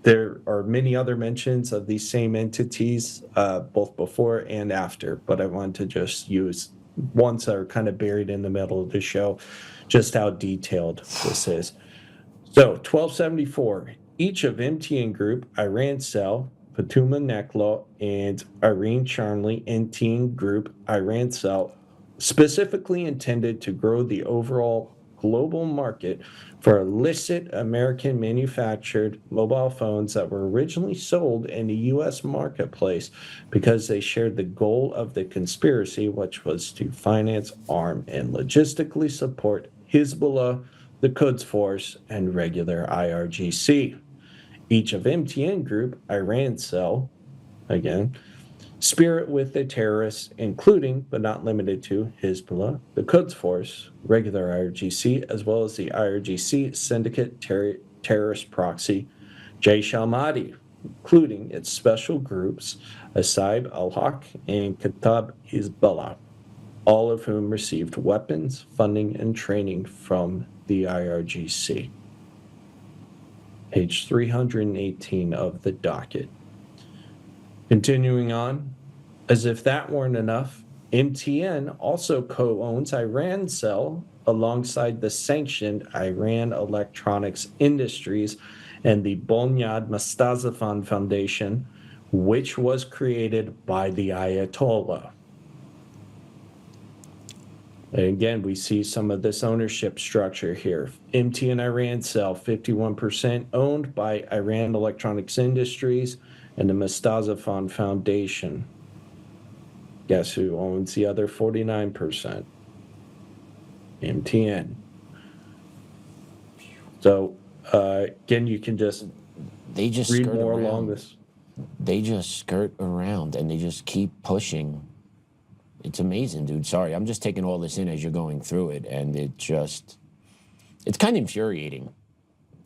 There are many other mentions of these same entities, both before and after, but I wanted to just use ones that are kind of buried in the middle of the show, just how detailed this is. So 1274, each of MTN Group, Iran Cell, Fatuma Neklo, and Irene Charnley, MTN Group, Iran Cell, specifically intended to grow the overall global market for illicit American manufactured mobile phones that were originally sold in the U.S. marketplace because they shared the goal of the conspiracy, which was to finance, arm, and logistically support Hezbollah, the Quds Force, and regular IRGC. Each of MTN Group, Iran Cell, again, spirit with the terrorists, including but not limited to Hezbollah, the Quds Force, regular IRGC, as well as the IRGC syndicate terrorist proxy, Jaish al-Mahdi, including its special groups, Asaib al-Haq and Katab Hezbollah, all of whom received weapons, funding, and training from the IRGC. Page 318 of the docket. Continuing on, as if that weren't enough, MTN also co-owns Iran Cell alongside the sanctioned Iran Electronics Industries and the Bonyad Mustazafan Foundation, which was created by the Ayatollah. And again, we see some of this ownership structure here. MTN Iran Cell, 51% owned by Iran Electronics Industries and the Mustazafan Foundation. Guess who owns the other 49%? MTN. So, again, you can just read more along this. They just skirt around and they just keep pushing. It's amazing, dude. Sorry, I'm just taking all this in as you're going through it, and it's kind of infuriating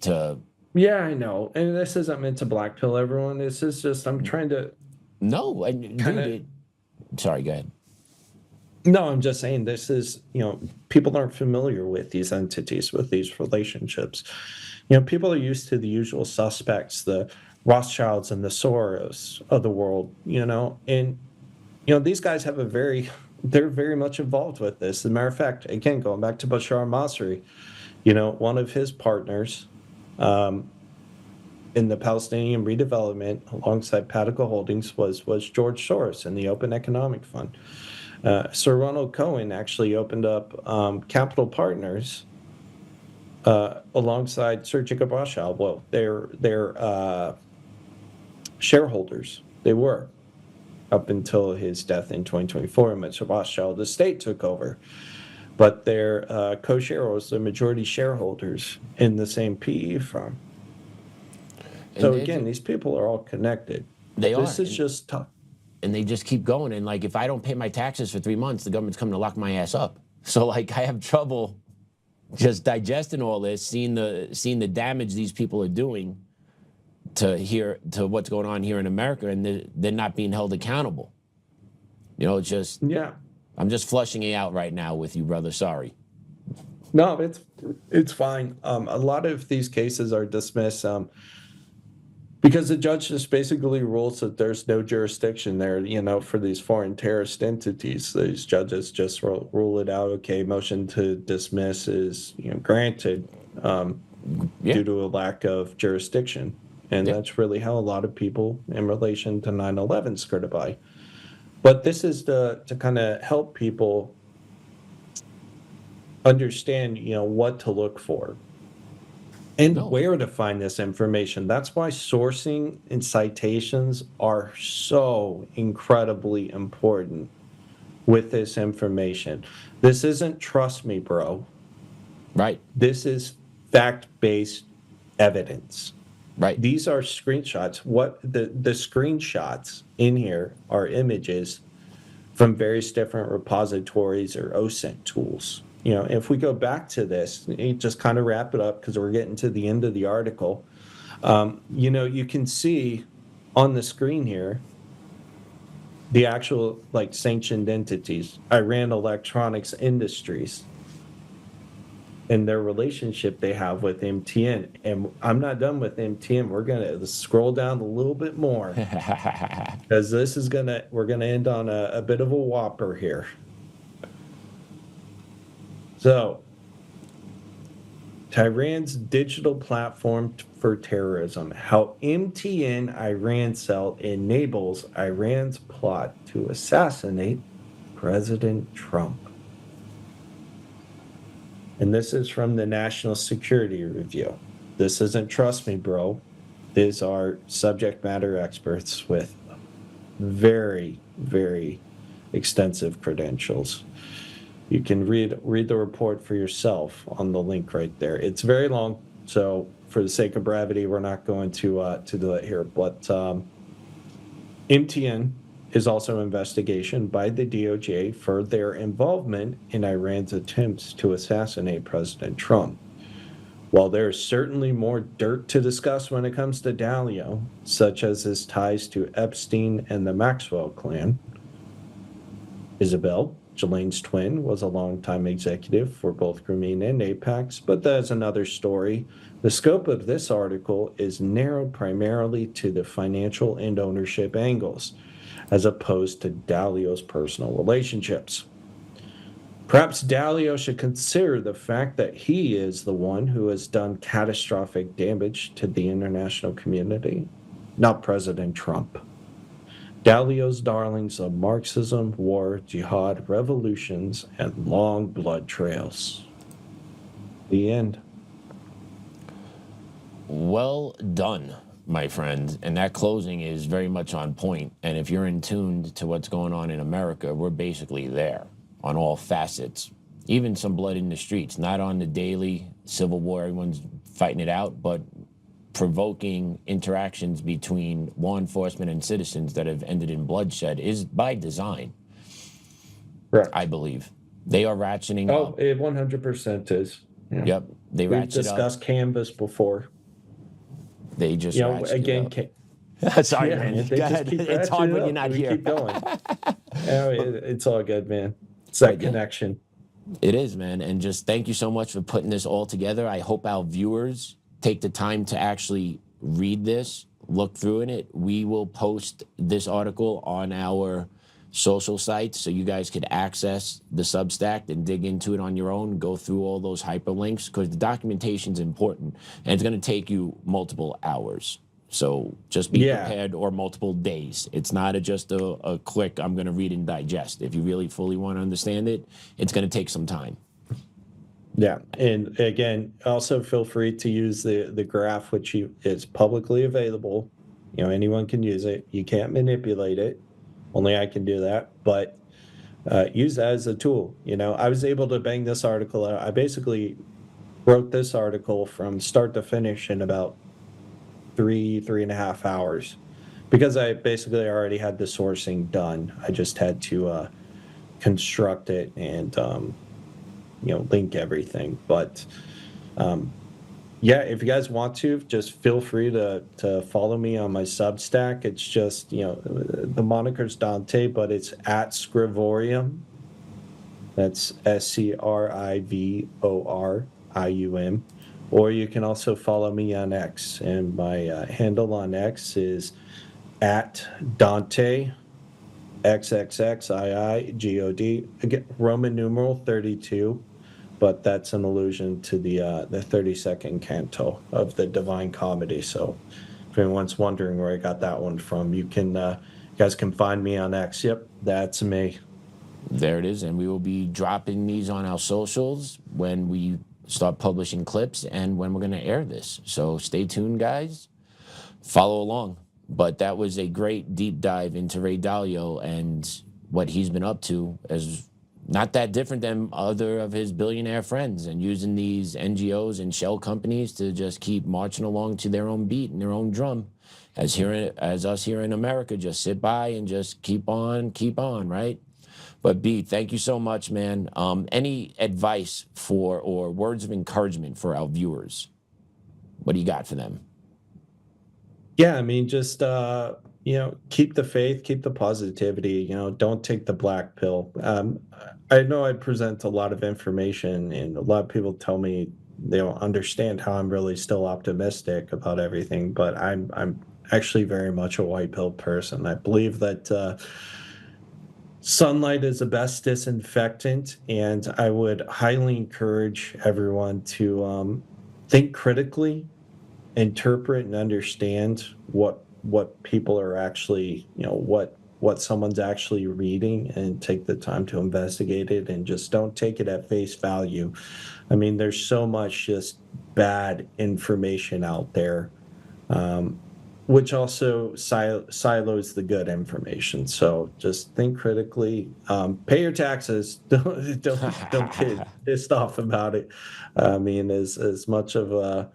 to... Yeah, I know. And this isn't meant to blackpill everyone. This is just, I'm trying to... No, dude, sorry, go ahead. No, I'm just saying this is, people aren't familiar with these entities, with these relationships. People are used to the usual suspects, the Rothschilds and the Soros of the world, and, these guys they're very much involved with this. As a matter of fact, again, going back to Bashar Masri, one of his partners in the Palestinian redevelopment alongside Pataco Holdings was George Soros in the Open Economic Fund. Sir Ronald Cohen actually opened up Capital Partners alongside Sir Jacob Rothschild. Well, they're shareholders. They were up until his death in 2024, in which Rothschild estate took over. But they're co-shareholders, they're majority shareholders in the same PE firm. So again, these people are all connected. This is just tough. And they just keep going. And like, if I don't pay my taxes for 3 months, the government's coming to lock my ass up. So like, I have trouble just digesting all this, seeing the damage these people are doing to what's going on here in America, and they're not being held accountable. It's just, I'm just flushing it out right now with you, brother. Sorry. No, it's fine. A lot of these cases are dismissed because the judge just basically rules that there's no jurisdiction there, for these foreign terrorist entities. These judges just rule it out. Okay, motion to dismiss is granted due to a lack of jurisdiction. And that's really how a lot of people in relation to 9/11 skirted by. But this is to kind of help people understand, what to look for and where to find this information. That's why sourcing and citations are so incredibly important with this information. This isn't trust me, bro. Right. This is fact-based evidence. Right. These are screenshots. What the screenshots in here are images from various different repositories or OSINT tools. If we go back to this, just kind of wrap it up because we're getting to the end of the article. You can see on the screen here the actual sanctioned entities, Iran Electronics Industries, and their relationship they have with MTN. And I'm not done with MTN. We're gonna scroll down a little bit more because we're gonna end on a bit of a whopper here. So, Iran's digital platform for terrorism, how MTN Iran cell enables Iran's plot to assassinate President Trump. And this is from the National Security Review. This isn't trust me, bro. These are subject matter experts with very, very extensive credentials. You can read the report for yourself on the link right there. It's very long, so for the sake of brevity, we're not going to do it here. But MTN is also an investigation by the DOJ for their involvement in Iran's attempts to assassinate President Trump. While there's certainly more dirt to discuss when it comes to Dalio, such as his ties to Epstein and the Maxwell clan, Isabel, Ghislaine's twin, was a longtime executive for both Grameen and Apax, but that's another story. The scope of this article is narrowed primarily to the financial and ownership angles, as opposed to Dalio's personal relationships. Perhaps Dalio should consider the fact that he is the one who has done catastrophic damage to the international community, not President Trump. Dalio's darlings of Marxism, war, jihad, revolutions, and long blood trails. The end. Well done, my friend. And that closing is very much on point. And if you're in tune to what's going on in America, we're basically there on all facets. Even some blood in the streets, not on the daily civil war, everyone's fighting it out, but provoking interactions between law enforcement and citizens that have ended in bloodshed is by design. Right. I believe. They are ratcheting up. Oh, it 100% is. Yeah. Yep. They We've ratchet discussed up. Canvas before. They just again, sorry, man. Go ahead. It's hard when you're not we here. Keep going. It's all good, man. It's that But yeah. connection. It is, man. And just thank you so much for putting this all together. I hope our viewers take the time to actually read this, look through it. We will post this article on our social sites so you guys could access the Substack and dig into it on your own, go through all those hyperlinks, because the documentation is important and it's going to take you multiple hours. So just be prepared, or multiple days. It's not just a quick, I'm going to read and digest. If you really fully want to understand it, it's going to take some time. Yeah, and again, also feel free to use the graph, which is publicly available. You know, anyone can use it. You can't manipulate it. Only I can do that. But use that as a tool. You know, I was able to bang this article out. I basically wrote this article from start to finish in about 3.5 hours, because I basically already had the sourcing done. I just had to construct it and link everything. But yeah, if you guys want to, just feel free to follow me on my Substack. It's just, the moniker's Dante, but it's at Scrivorium. That's SCRIVORIUM. Or you can also follow me on X, and my handle on X is at Dante XXXIIGOD. Again, Roman numeral 32, but that's an allusion to the 32nd canto of the Divine Comedy. So if anyone's wondering where I got that one from, you guys can find me on X. Yep, that's me. There it is, and we will be dropping these on our socials when we start publishing clips and when we're going to air this. So stay tuned, guys. Follow along. But that was a great deep dive into Ray Dalio and what he's been up to, as not that different than other of his billionaire friends, and using these NGOs and shell companies to just keep marching along to their own beat and their own drum. As us here in America, just sit by and just keep on, right? But B, thank you so much, man. Any advice or words of encouragement for our viewers? What do you got for them? Yeah, I mean, just keep the faith, keep the positivity. Don't take the black pill. I know I present a lot of information, and a lot of people tell me they don't understand how I'm really still optimistic about everything. But I'm actually very much a white pill person. I believe that sunlight is the best disinfectant, and I would highly encourage everyone to think critically, interpret and understand what people are actually, what someone's actually reading, and take the time to investigate it, and just don't take it at face value. I mean, there's so much just bad information out there, which also silos the good information. So just think critically, pay your taxes. Don't get pissed off about it. I mean, as much of a,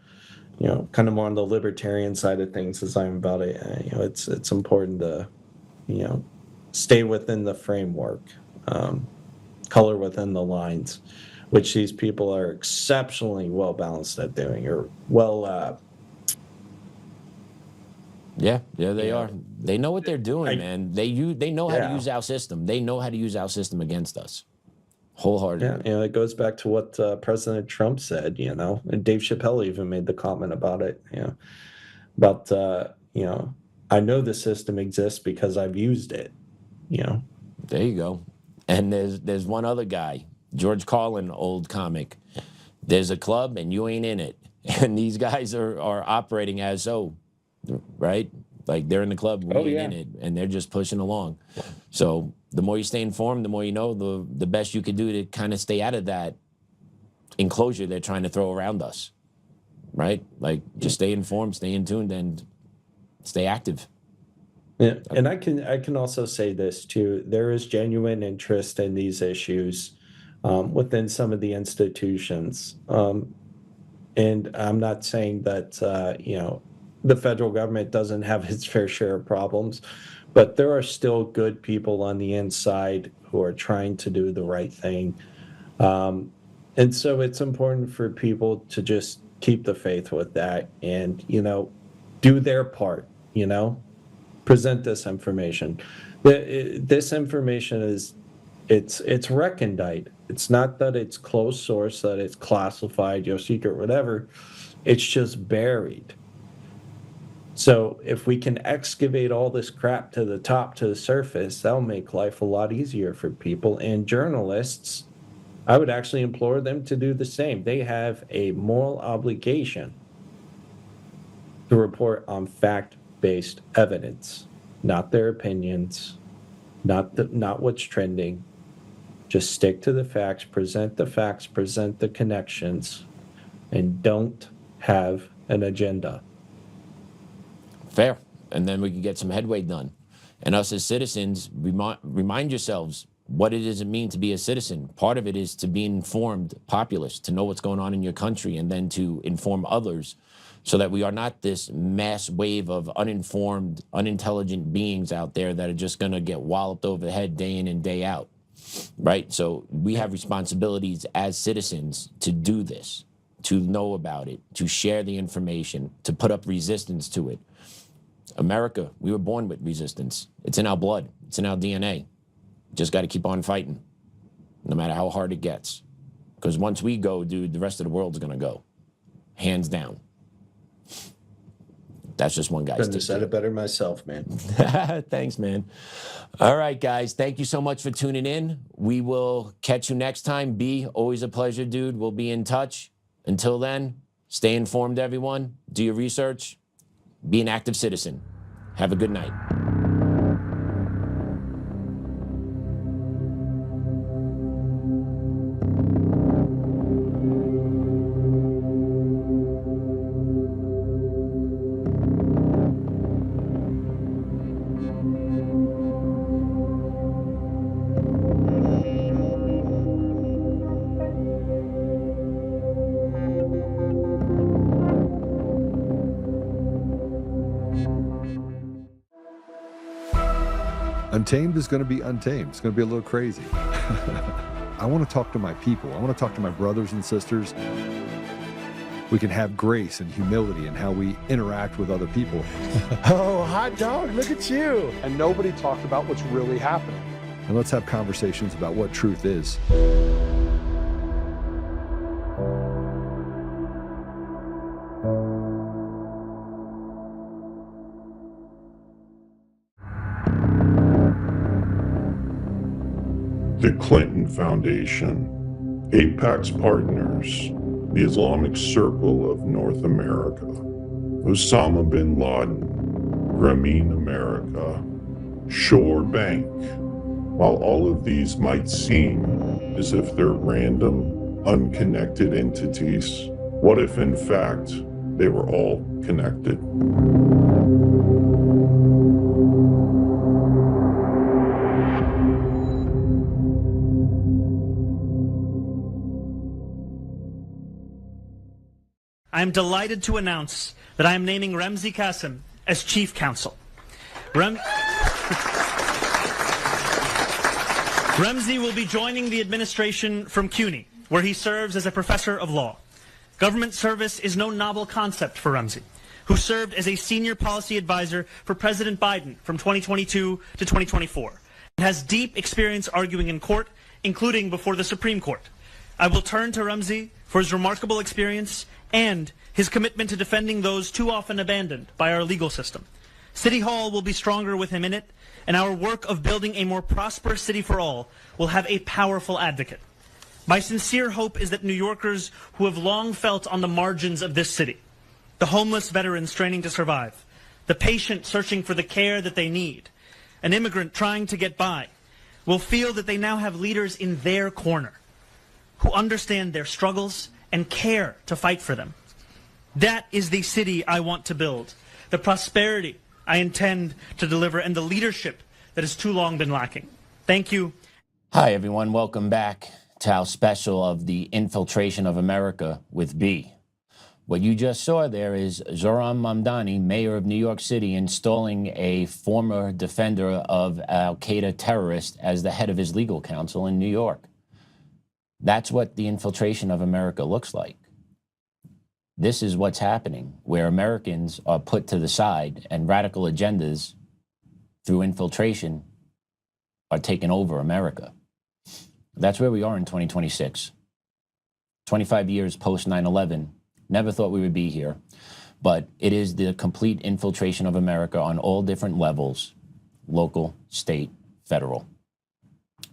kind of more on the libertarian side of things as I'm about it, it's important to, stay within the framework, color within the lines, which these people are exceptionally well balanced at doing, or well. Yeah, they are. They know what they're doing, man. They know how to use our system. They know how to use our system against us, wholeheartedly. Yeah, it goes back to what President Trump said. And Dave Chappelle even made the comment about it. About I know the system exists because I've used it. There you go. And there's one other guy, George Carlin, old comic. There's a club and you ain't in it, and these guys are operating as so. Right? Like they're in the club, we ain't in it, and they're just pushing along. So the more you stay informed, the more you know, the best you could do to kind of stay out of that enclosure they're trying to throw around us. Right? Like just stay informed, stay in tune, and stay active. Yeah, and I can also say this too. There is genuine interest in these issues within some of the institutions. And I'm not saying that the federal government doesn't have its fair share of problems, but there are still good people on the inside who are trying to do the right thing. And so it's important for people to just keep the faith with that and, do their part, present this information. This information is It's recondite. It's not that it's closed source, that it's classified, secret, whatever. It's just buried. So if we can excavate all this crap to the top, to the surface, that'll make life a lot easier for people. And journalists, I would actually implore them to do the same. They have a moral obligation to report on fact-based evidence, not their opinions, not what's trending. Just stick to the facts, present the connections, and don't have an agenda. Fair. And then we can get some headway done. And us as citizens, remind yourselves what it does it mean to be a citizen. Part of it is to be informed populace, to know what's going on in your country, and then to inform others so that we are not this mass wave of uninformed, unintelligent beings out there that are just going to get walloped over the head day in and day out, right? So we have responsibilities as citizens to do this, to know about it, to share the information, to put up resistance to it. America, we were born with resistance. It's in our blood. It's in our DNA. Just got to keep on fighting, no matter how hard it gets. Because once we go, dude, the rest of the world's going to go. Hands down. That's just one guy's Couldn't have said it better myself, man. Thanks, man. All right, guys. Thank you so much for tuning in. We will catch you next time. B, always a pleasure, dude. We'll be in touch. Until then, stay informed, everyone. Do your research. Be an active citizen. Have a good night. Untamed is going to be untamed. It's going to be a little crazy. I want to talk to my people. I want to talk to my brothers and sisters. We can have grace and humility in how we interact with other people. Oh, hot dog, look at you. And nobody talked about what's really happening. And let's have conversations about what truth is. The Clinton Foundation, Apax Partners, the Islamic Circle of North America, Osama bin Laden, Grameen America, Shore Bank. While all of these might seem as if they're random, unconnected entities, what if in fact they were all connected? I am delighted to announce that I am naming Ramzi Kassem as Chief Counsel. Ramzi will be joining the administration from CUNY, where he serves as a professor of law. Government service is no novel concept for Ramzi, who served as a senior policy advisor for President Biden from 2022 to 2024, and has deep experience arguing in court, including before the Supreme Court. I will turn to Ramzi for his remarkable experience and his commitment to defending those too often abandoned by our legal system. City Hall will be stronger with him in it, and our work of building a more prosperous city for all will have a powerful advocate. My sincere hope is that New Yorkers who have long felt on the margins of this city, the homeless veteran straining to survive, the patient searching for the care that they need, an immigrant trying to get by, will feel that they now have leaders in their corner who understand their struggles and care to fight for them. That is the city I want to build, the prosperity I intend to deliver, and the leadership that has too long been lacking. Thank you. Hi, everyone. Welcome back to our special of the Infiltration of America with B. What you just saw there is Zohran Mamdani, mayor of New York City, installing a former defender of al-Qaeda terrorist as the head of his legal counsel in New York. That's what the infiltration of America looks like. This is what's happening, where Americans are put to the side and radical agendas through infiltration are taking over America. That's where we are in 2026. 25 years post 9/11. Never thought we would be here. But it is the complete infiltration of America on all different levels, local, state, federal.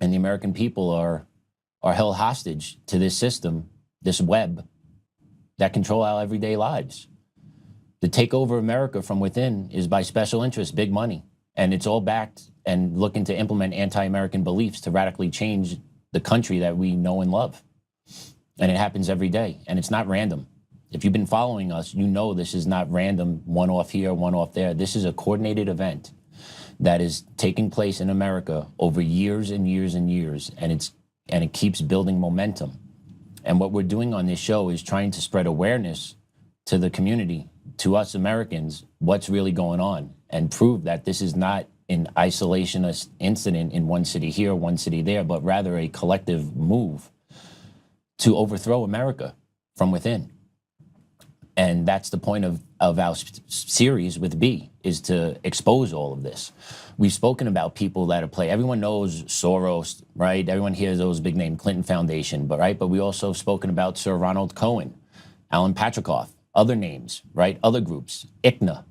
And the American people are held hostage to this system, this web that control our everyday lives. The takeover of America from within is by special interests, big money. And it's all backed and looking to implement anti-American beliefs to radically change the country that we know and love. And it happens every day. And it's not random. If you've been following us, you know this is not random, one off here, one off there. This is a coordinated event that is taking place in America over years and years and years. And it keeps building momentum. And what we're doing on this show is trying to spread awareness to the community, to us Americans, what's really going on, and prove that this is not an isolationist incident in one city here, one city there, but rather a collective move to overthrow America from within. And that's the point of our series with B, is to expose all of this. We've spoken about people that are everyone knows Soros, right? Everyone hears those big name, Clinton Foundation, but we also have spoken about Sir Ronald Cohen, Alan Patricof, other names, right? Other groups, ICNA,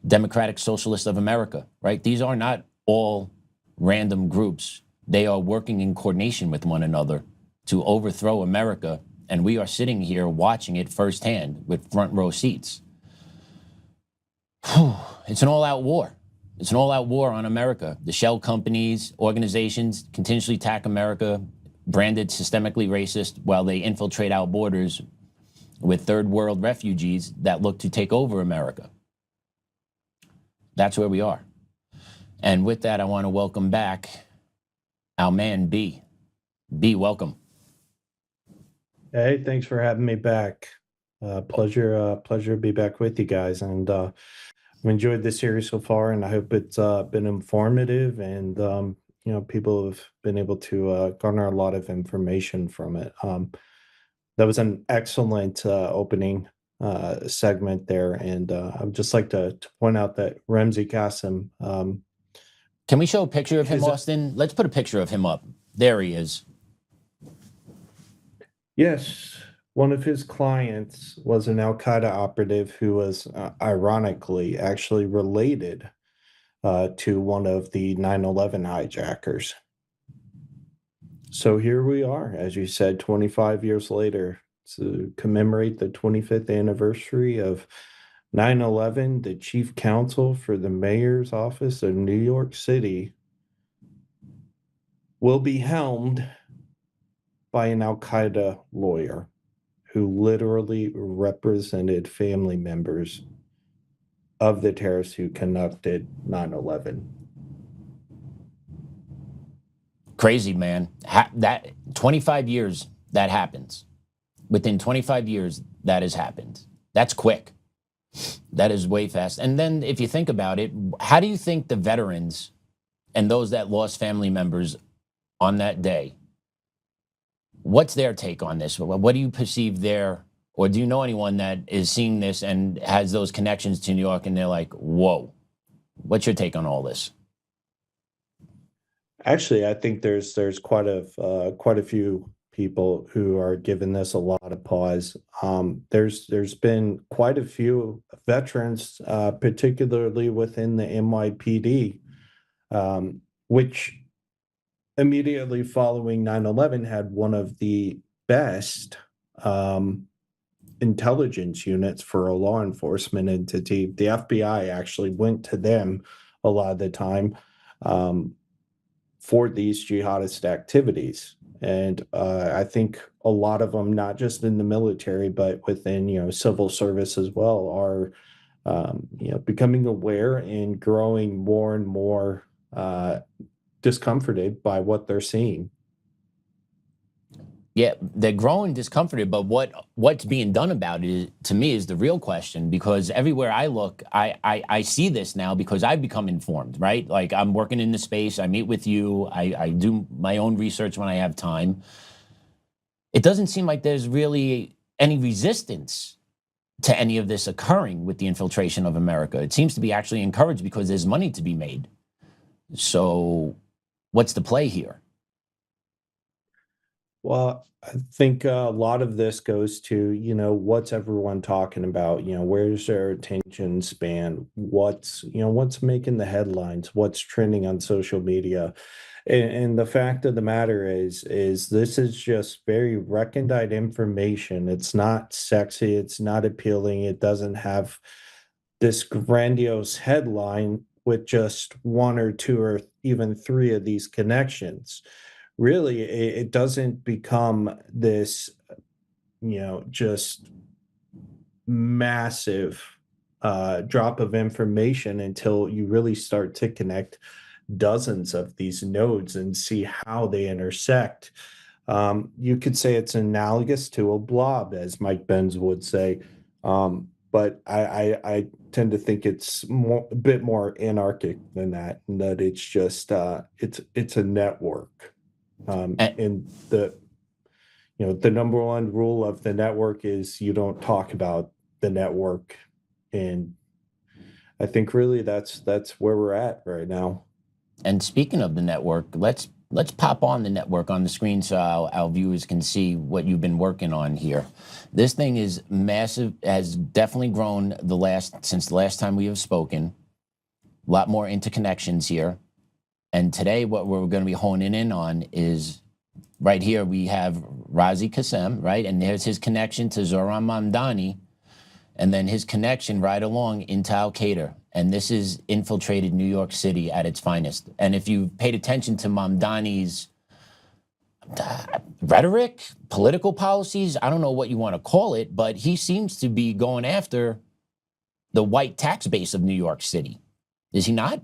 Democratic Socialists of America, right? These are not all random groups. They are working in coordination with one another to overthrow America. And we are sitting here watching it firsthand with front row seats. It's an all-out war. It's an all-out war on America. The shell companies, organizations continuously attack America, branded systemically racist, while they infiltrate our borders with third world refugees that look to take over America. That's where we are. And with that, I want to welcome back our man, B. B, welcome. Hey, thanks for having me back. Pleasure to be back with you guys. And I've enjoyed this series so far, and I hope it's been informative, and people have been able to garner a lot of information from it. That was an excellent opening segment there, and I'd just like to point out that Ramzi Kassem. Can we show a picture of him, Austin? Let's put a picture of him up. There he is. Yes, one of his clients was an al-Qaeda operative who was ironically actually related to one of the 9/11 hijackers. So here we are, as you said, 25 years later, to commemorate the 25th anniversary of 9/11. The chief counsel for the mayor's office of New York City will be helmed by an al-Qaeda lawyer who literally represented family members of the terrorists who conducted 9/11. Crazy, man. That 25 years, that happens. Within 25 years, that has happened. That's quick. That is way fast. And then if you think about it, how do you think the veterans and those that lost family members on that day, what's their take on this? What do you perceive there, or do you know anyone that is seeing this and has those connections to New York and they're like, whoa, what's your take on all this? Actually, I think there's quite a few people who are giving this a lot of pause. There's been quite a few veterans, particularly within the NYPD, which immediately following 9/11 had one of the best intelligence units for a law enforcement entity. The FBI actually went to them a lot of the time for these jihadist activities. And I think a lot of them, not just in the military, but within, civil service as well, are, becoming aware and growing more and more discomforted by what they're seeing. Yeah, they're growing discomforted, but what's being done about it, to me, is the real question, because everywhere I look, I see this now because I've become informed, right? Like, I'm working in the space, I meet with you, I do my own research when I have time. It doesn't seem like there's really any resistance to any of this occurring with the infiltration of America. It seems to be actually encouraged because there's money to be made. So what's the play here? Well, I think a lot of this goes to, what's everyone talking about? Where's their attention span? What's making the headlines? What's trending on social media? And the fact of the matter is this is just very recondite information. It's not sexy. It's not appealing. It doesn't have this grandiose headline with just one or two or even three of these connections. Really, it doesn't become this, just massive drop of information until you really start to connect dozens of these nodes and see how they intersect. You could say it's analogous to a blob, as Mike Benz would say, but I tend to think it's a bit more anarchic than that, and that it's just it's a network. And, And the number one rule of the network is you don't talk about the network, and I think really that's where we're at right now. and speaking of the network, let's pop on the network on the screen so our viewers can see what you've been working on here. This thing is massive, has definitely grown since the last time we have spoken. A lot more interconnections here. And today what we're going to be honing in on is right here we have Ramzi Kassem, right? And there's his connection to Zohran Mamdani, and then his connection right along into al-Qaeda. And this is infiltrated New York City at its finest. And if you paid attention to Mamdani's rhetoric, political policies, I don't know what you want to call it, but he seems to be going after the white tax base of New York City. Is he not?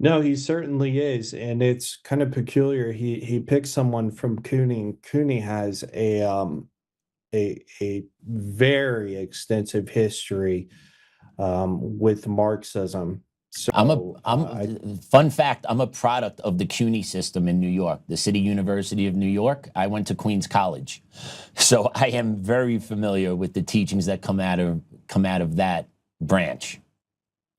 No, he certainly is, and it's kind of peculiar. He picked someone from CUNY, and CUNY has a very extensive history with Marxism. Fun fact, I'm a product of the CUNY system in New York, the City University of New York. I went to Queens College. So I am very familiar with the teachings that come out of that branch.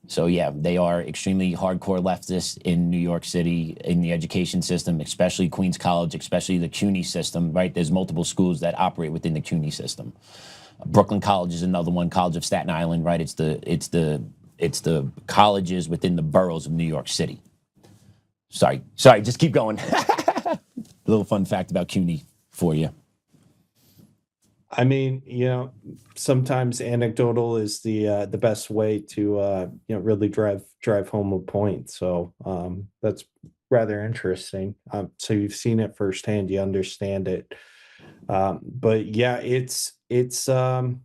So yeah, they are extremely hardcore leftists in New York City, in the education system, especially Queens College, especially the CUNY system, right? There's multiple schools that operate within the CUNY system. Brooklyn College is another one, College of Staten Island, right? It's the colleges within the boroughs of New York City. Sorry, just keep going. A little fun fact about CUNY for you. I mean, sometimes anecdotal is the best way to really drive home a point. So that's rather interesting. So you've seen it firsthand, you understand it. But yeah, it's no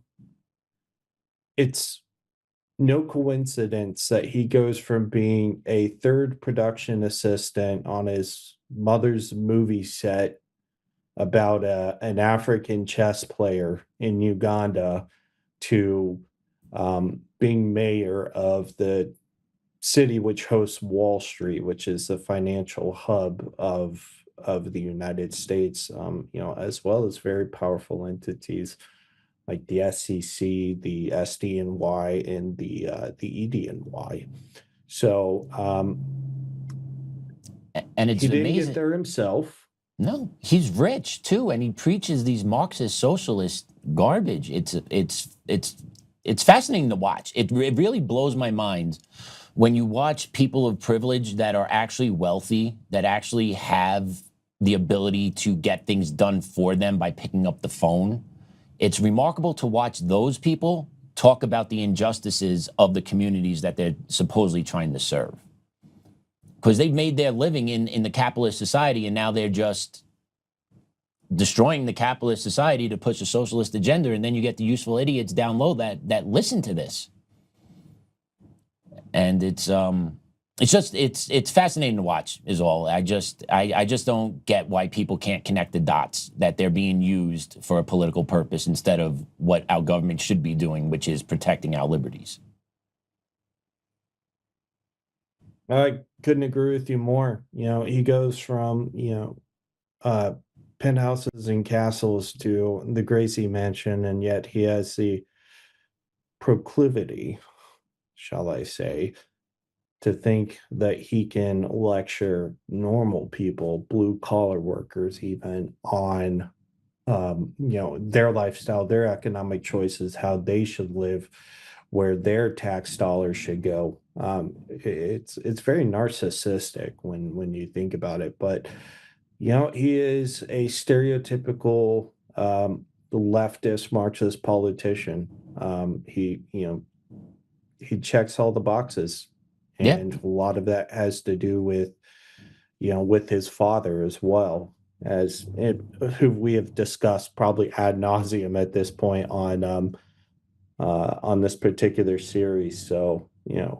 coincidence that he goes from being a third production assistant on his mother's movie set about an African chess player in Uganda to being mayor of the city which hosts Wall Street, which is the financial hub of the United States, as well as very powerful entities like the SEC, the SDNY, and the EDNY. So and it's he didn't amazing. get there himself. No, he's rich too, and he preaches these Marxist socialist garbage. It's fascinating to watch. It really blows my mind when you watch people of privilege that are actually wealthy, that actually have the ability to get things done for them by picking up the phone. It's remarkable to watch those people talk about the injustices of the communities that they're supposedly trying to serve. Because they've made their living in the capitalist society, and now they're just destroying the capitalist society to push a socialist agenda, and then you get the useful idiots down low that listen to this. And it's fascinating to watch is all. I just don't get why people can't connect the dots, that they're being used for a political purpose instead of what our government should be doing, which is protecting our liberties. I couldn't agree with you more. He goes from, penthouses and castles to the Gracie Mansion, and yet he has the proclivity, shall I say, to think that he can lecture normal people, blue collar workers, even on their lifestyle, their economic choices, how they should live, where their tax dollars should go. It's very narcissistic when you think about it. But he is a stereotypical leftist Marxist politician. He checks all the boxes, Yeah. and a lot of that has to do with with his father as well, who we have discussed probably ad nauseum at this point on this particular series. So,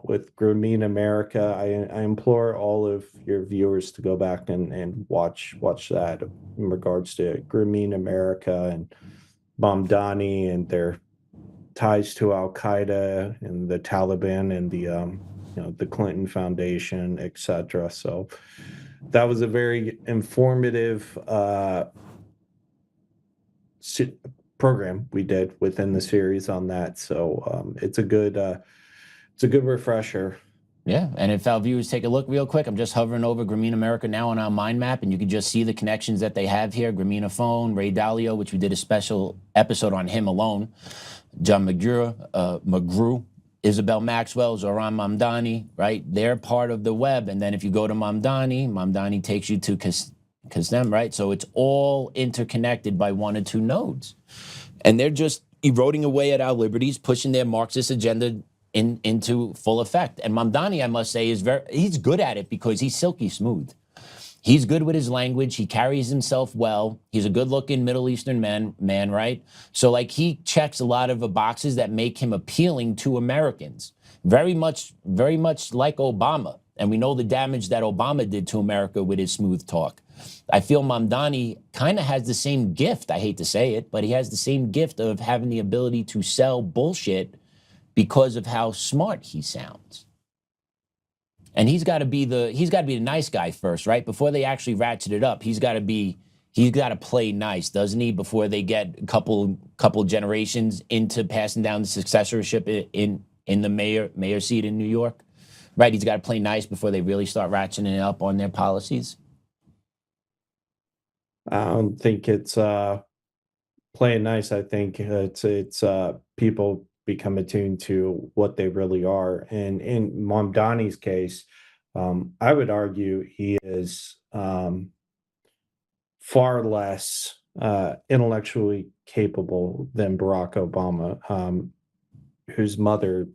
with Grameen America, I implore all of your viewers to go back and watch that in regards to Grameen America and Mamdani and their ties to al-Qaeda and the Taliban and the Clinton Foundation, etc. So that was a very informative program we did within the series on that. So it's a good refresher. Yeah, and if our viewers take a look real quick, I'm just hovering over Grameen America now on our mind map, and you can just see the connections that they have here. Grameen Phone, Ray Dalio, which we did a special episode on him alone. John McGrew, Isabel Maxwell, Zohran Mamdani, right? They're part of the web. And then if you go to Mamdani takes you to Kassem, right? So it's all interconnected by one or two nodes. And they're just eroding away at our liberties, pushing their Marxist agenda into full effect. And Mamdani, I must say, he's good at it because he's silky smooth. He's good with his language. He carries himself well. He's a good-looking Middle Eastern man, right? So, he checks a lot of the boxes that make him appealing to Americans. Very much like Obama. And we know the damage that Obama did to America with his smooth talk. I feel Mamdani kind of has the same gift. I hate to say it, but he has the same gift of having the ability to sell bullshit because of how smart he sounds. And he's got to be the nice guy first, right? Before they actually ratchet it up, he's got to play nice, doesn't he? Before they get a couple generations into passing down the successorship in the mayor seat in New York, right? He's got to play nice before they really start ratcheting it up on their policies. I don't think it's playing nice. I think it's people become attuned to what they really are. And in Mamdani's case, I would argue he is far less intellectually capable than Barack Obama, whose mother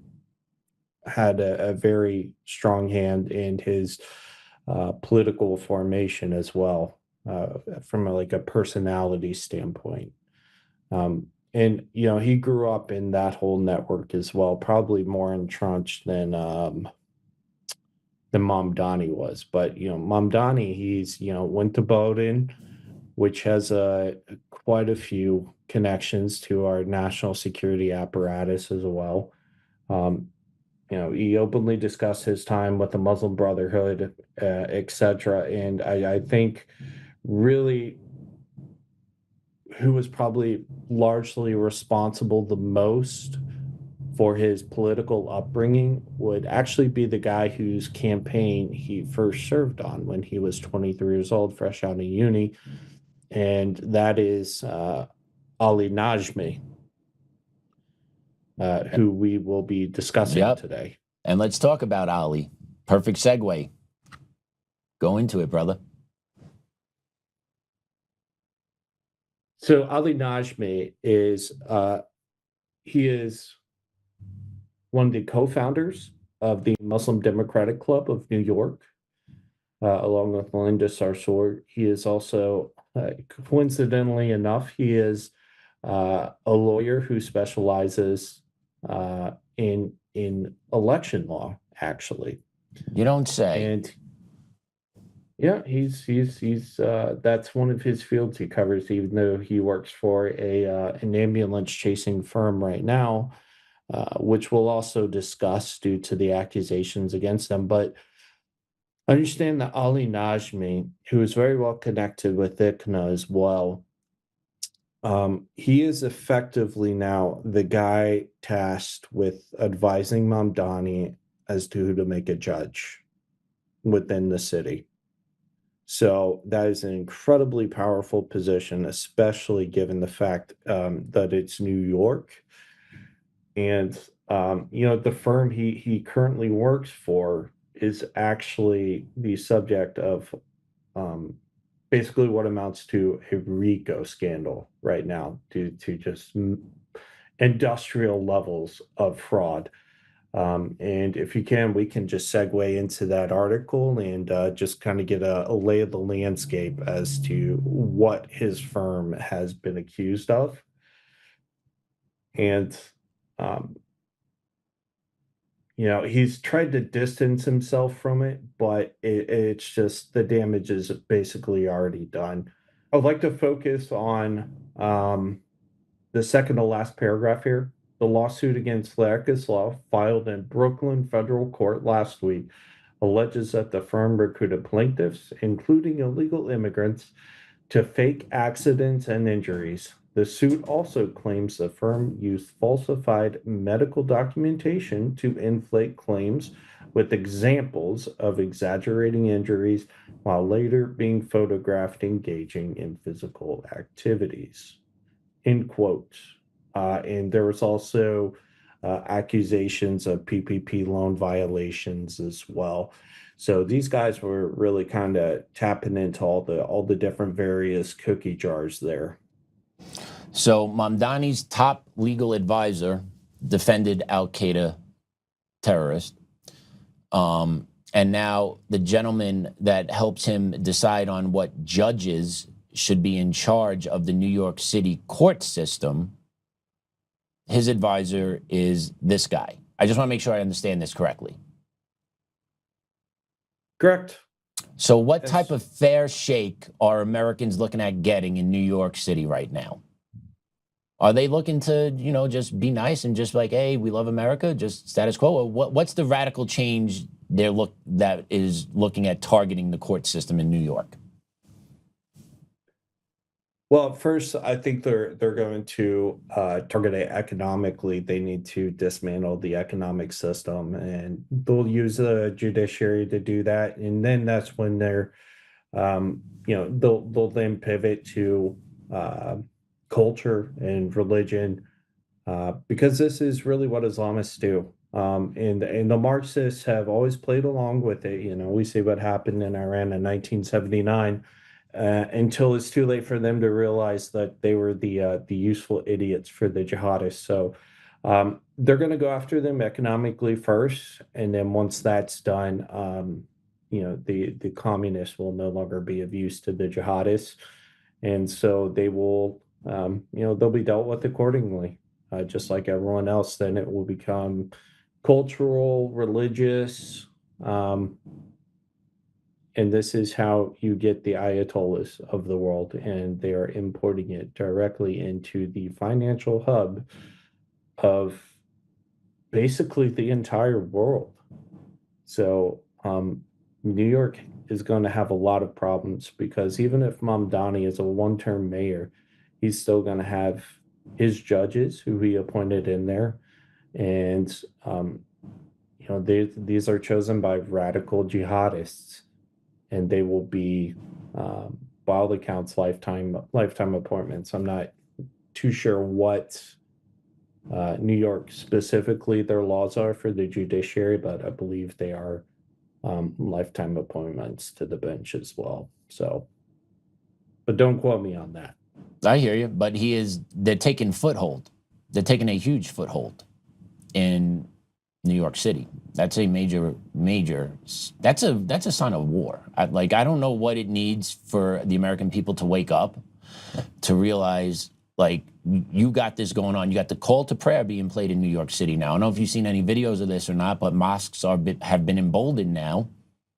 had a very strong hand in his political formation as well, from a personality standpoint. And he grew up in that whole network as well, probably more entrenched than Mamdani was. But Mamdani, he's went to Bowdoin, which has quite a few connections to our national security apparatus as well. He openly discussed his time with the Muslim Brotherhood, etc. And I think really who was probably largely responsible the most for his political upbringing would actually be the guy whose campaign he first served on when he was 23 years old, fresh out of uni. And that is Ali Najmi, who we will be discussing today. And let's talk about Ali. Perfect segue. Go into it, brother. So Ali Najmi is he is one of the co-founders of the Muslim Democratic Club of New York, along with Melinda Sarsour. He is also, coincidentally enough, he is a lawyer who specializes in election law, actually. You don't say. And yeah, he's that's one of his fields he covers, even though he works for an ambulance chasing firm right now, which we'll also discuss due to the accusations against them. But understand that Ali Najmi, who is very well connected with ICNA as well, he is effectively now the guy tasked with advising Mamdani as to who to make a judge within the city. So that is an incredibly powerful position, especially given the fact that it's New York. And, the firm he currently works for is actually the subject of basically what amounts to a RICO scandal right now due to just industrial levels of fraud. And if you can, we can just segue into that article and just kind of get a lay of the landscape as to what his firm has been accused of. And, he's tried to distance himself from it, but it's just the damage is basically already done. I'd like to focus on the second to last paragraph here. The lawsuit against Law, filed in Brooklyn federal court last week, alleges that the firm recruited plaintiffs, including illegal immigrants, to fake accidents and injuries. The suit also claims the firm used falsified medical documentation to inflate claims with examples of exaggerating injuries while later being photographed engaging in physical activities. End quote. And there was also accusations of PPP loan violations as well. So these guys were really kind of tapping into all the different various cookie jars there. So Mamdani's top legal advisor defended al-Qaeda terrorist. And now the gentleman that helps him decide on what judges should be in charge of the New York City court system, his advisor is this guy. I just want to make sure I understand this correctly. Correct. So what type of fair shake are Americans looking at getting in New York City right now? Are they looking to, just be nice and just like, hey, we love America, just status quo? Or what's the radical change that is looking at targeting the court system in New York? Well, first, I think they're going to target it economically. They need to dismantle the economic system, and they'll use the judiciary to do that. And then that's when they're, they'll then pivot to culture and religion, because this is really what Islamists do. And the Marxists have always played along with it. We see what happened in Iran in 1979. Until it's too late for them to realize that they were the useful idiots for the jihadists. So they're going to go after them economically first, and then once that's done, the communists will no longer be of use to the jihadists, and so they will, they'll be dealt with accordingly, just like everyone else. Then it will become cultural, religious. And this is how you get the Ayatollahs of the world, and they are importing it directly into the financial hub of basically the entire world. So New York is going to have a lot of problems, because even if Mamdani is a one-term mayor, he's still going to have his judges who he appointed in there. And, these are chosen by radical jihadists. And they will be, by all accounts, lifetime appointments. I'm not too sure what New York specifically their laws are for the judiciary, but I believe they are lifetime appointments to the bench as well. So, but don't quote me on that. I hear you, but they're taking foothold. They're taking a huge foothold in New York City. That's a major, that's a sign of war. I don't know what it needs for the American people to wake up, to realize, you got this going on. You got the call to prayer being played in New York City now. I don't know if you've seen any videos of this or not, but mosques have been emboldened now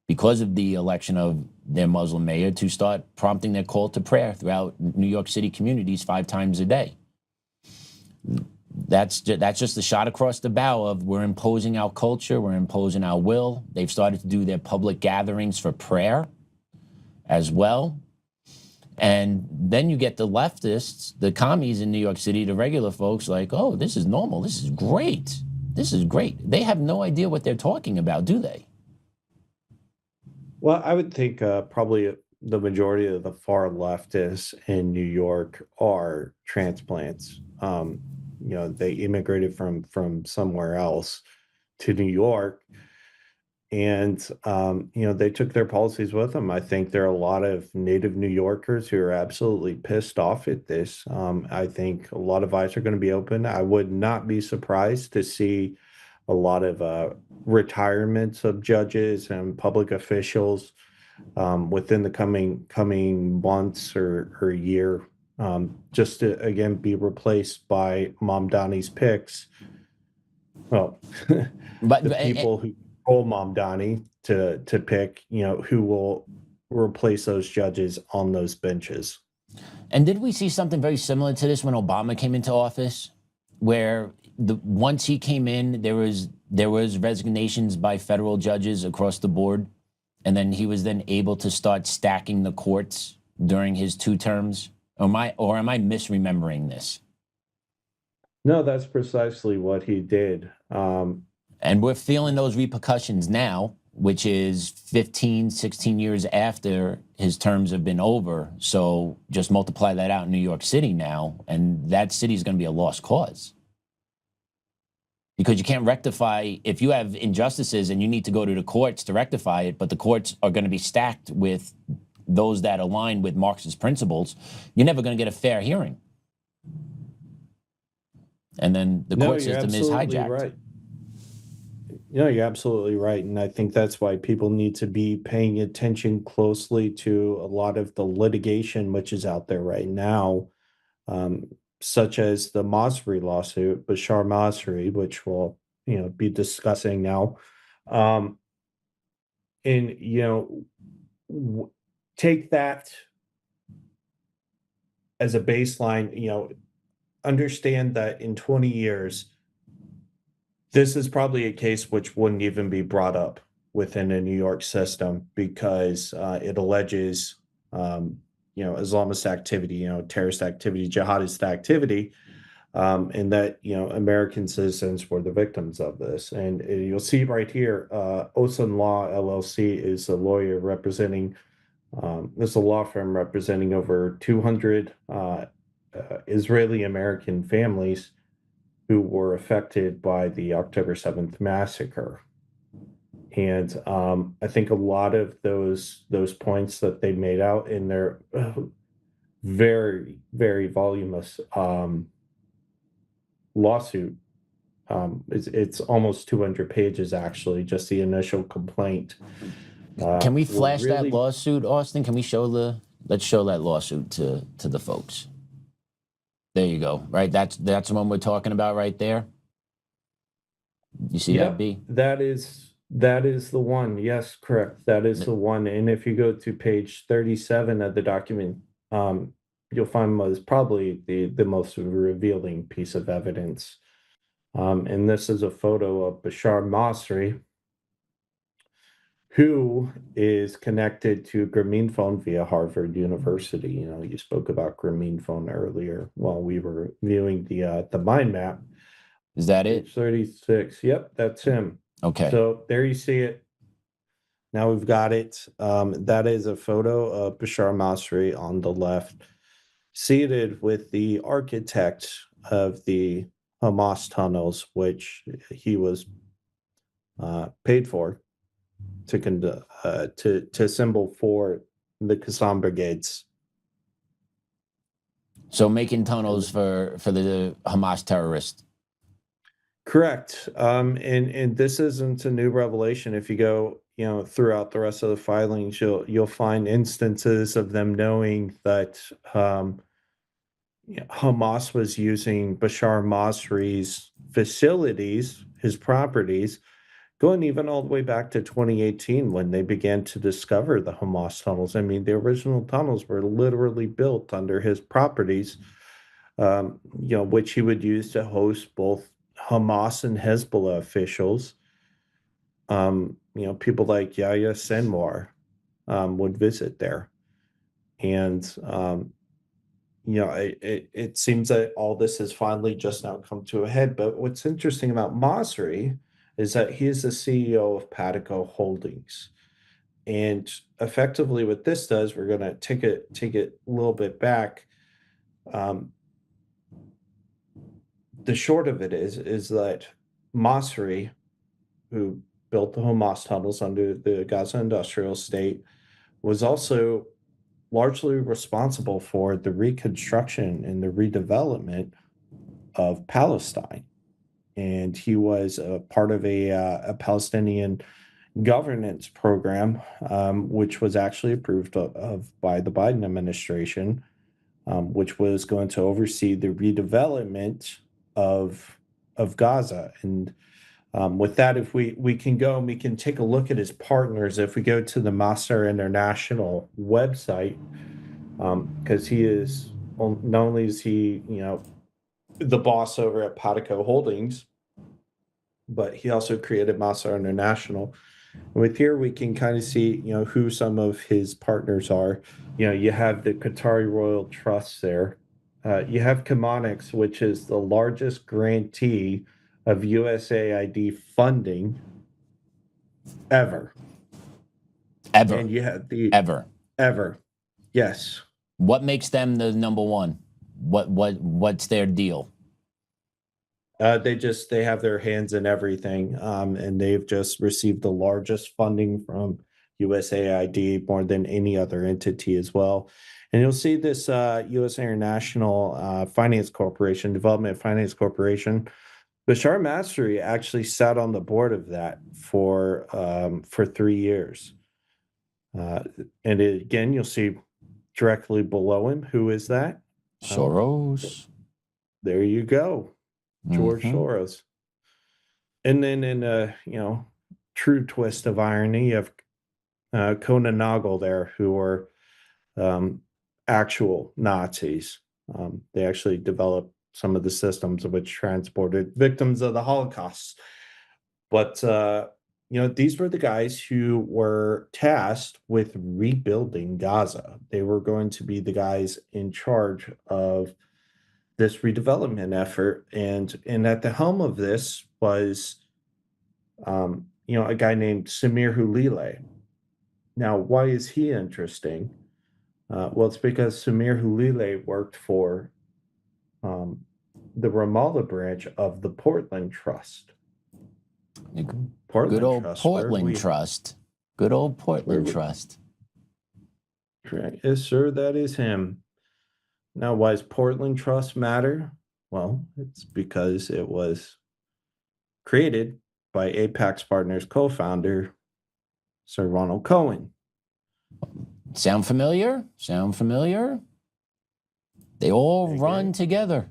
because of the election of their Muslim mayor to start prompting their call to prayer throughout New York City communities 5 times a day. That's just the shot across the bow of we're imposing our culture, we're imposing our will. They've started to do their public gatherings for prayer as well. And then you get the leftists, the commies in New York City, the regular folks like, oh, this is normal, this is great. this is great. They have no idea what they're talking about, do they? Well, I would think probably the majority of the far leftists in New York are transplants. They immigrated from somewhere else to New York, and they took their policies with them. I think there are a lot of native New Yorkers who are absolutely pissed off at this. I think a lot of eyes are going to be open. I would not be surprised to see a lot of retirements of judges and public officials within the coming months or year, just to again be replaced by Mamdani's picks. Well, But the people who control Mamdani to pick, who will replace those judges on those benches. And did we see something very similar to this when Obama came into office, where once he came in, there was resignations by federal judges across the board, and then he was then able to start stacking the courts during his 2 terms? Or am I misremembering this? No, that's precisely what he did. And we're feeling those repercussions now, which is 15, 16 years after his terms have been over. So just multiply that out in New York City now, and that city is going to be a lost cause. Because you can't rectify, if you have injustices and you need to go to the courts to rectify it, but the courts are going to be stacked with those that align with Marxist principles, you're never going to get a fair hearing. And then the court system is hijacked. Right. No, you're absolutely right. And I think that's why people need to be paying attention closely to a lot of the litigation which is out there right now, such as the Masri lawsuit, Bashar Masri, which we'll be discussing now. Take that as a baseline, understand that in 20 years, this is probably a case which wouldn't even be brought up within a New York system because it alleges, Islamist activity, terrorist activity, jihadist activity, and that, American citizens were the victims of this. And you'll see right here, Osan Law LLC is a lawyer representing, there's a law firm representing over 200 Israeli American families who were affected by the October 7th massacre. And I think a lot of those points that they made out in their very, very voluminous lawsuit, it's almost 200 pages, actually, just the initial complaint. Can we flash that lawsuit, Austin? Can we let's show that lawsuit to the folks. There you go. Right. That's the one we're talking about right there. You see that, B? That is the one. Yes, correct. That is the one. And if you go to page 37 of the document, you'll find was probably the most revealing piece of evidence. And this is a photo of Bashar Masri, who is connected to Grameen Phone via Harvard University. You spoke about Grameen Phone earlier while we were viewing the mind map. Is that it? 36. Yep, that's him. Okay. So there you see it. Now we've got it. That is a photo of Bashar Masri on the left, seated with the architect of the Hamas tunnels, which he was paid for to assemble for the Qassam brigades. So making tunnels for the Hamas terrorists. Correct. And this isn't a new revelation. If you go, throughout the rest of the filings, you'll find instances of them knowing that Hamas was using Bashar Masri's facilities, his properties, going even all the way back to 2018 when they began to discover the Hamas tunnels. I mean, the original tunnels were literally built under his properties, which he would use to host both Hamas and Hezbollah officials. People like Yahya Sinwar would visit there. And, it seems that all this has finally just now come to a head. But what's interesting about Masri is that he is the CEO of Patico Holdings. And effectively what this does, we're going to take it a little bit back. The short of it is that Masri, who built the Hamas tunnels under the Gaza industrial state, was also largely responsible for the reconstruction and the redevelopment of Palestine. And he was a part of a Palestinian governance program, which was actually approved of by the Biden administration, which was going to oversee the redevelopment of Gaza. And with that, if we can go and we can take a look at his partners, if we go to the Master International website, because he is, not only is he, the boss over at Patico Holdings, but he also created Master International. With here, we can kind of see, who some of his partners are. You have the Qatari Royal Trust there. You have Chemonix, which is the largest grantee of USAID funding ever. Ever. And you have ever. Yes. What makes them the number one? What's their deal? They have their hands in everything, and they've just received the largest funding from USAID, more than any other entity as well. And you'll see this U.S. International Finance Corporation, Development Finance Corporation. Bashar Masri actually sat on the board of that for 3 years. And again, you'll see directly below him, who is that? Soros. There you go. George Soros. And then in a true twist of irony, you have Conan Nagel there, who are actual Nazis. They actually developed some of the systems which transported victims of the Holocaust. But these were the guys who were tasked with rebuilding Gaza. They were going to be the guys in charge of this redevelopment effort, and at the helm of this was a guy named Samir Hulile. Now, why is he interesting? Well, it's because Samir Hulile worked for the Ramallah branch of the Portland Trust. Good old Portland Trust. Good old Portland Trust. Correct. Yes, sir, that is him. Now, why does Portland Trust matter? Well, it's because it was created by Apax Partners co-founder, Sir Ronald Cohen. Sound familiar? They all run together.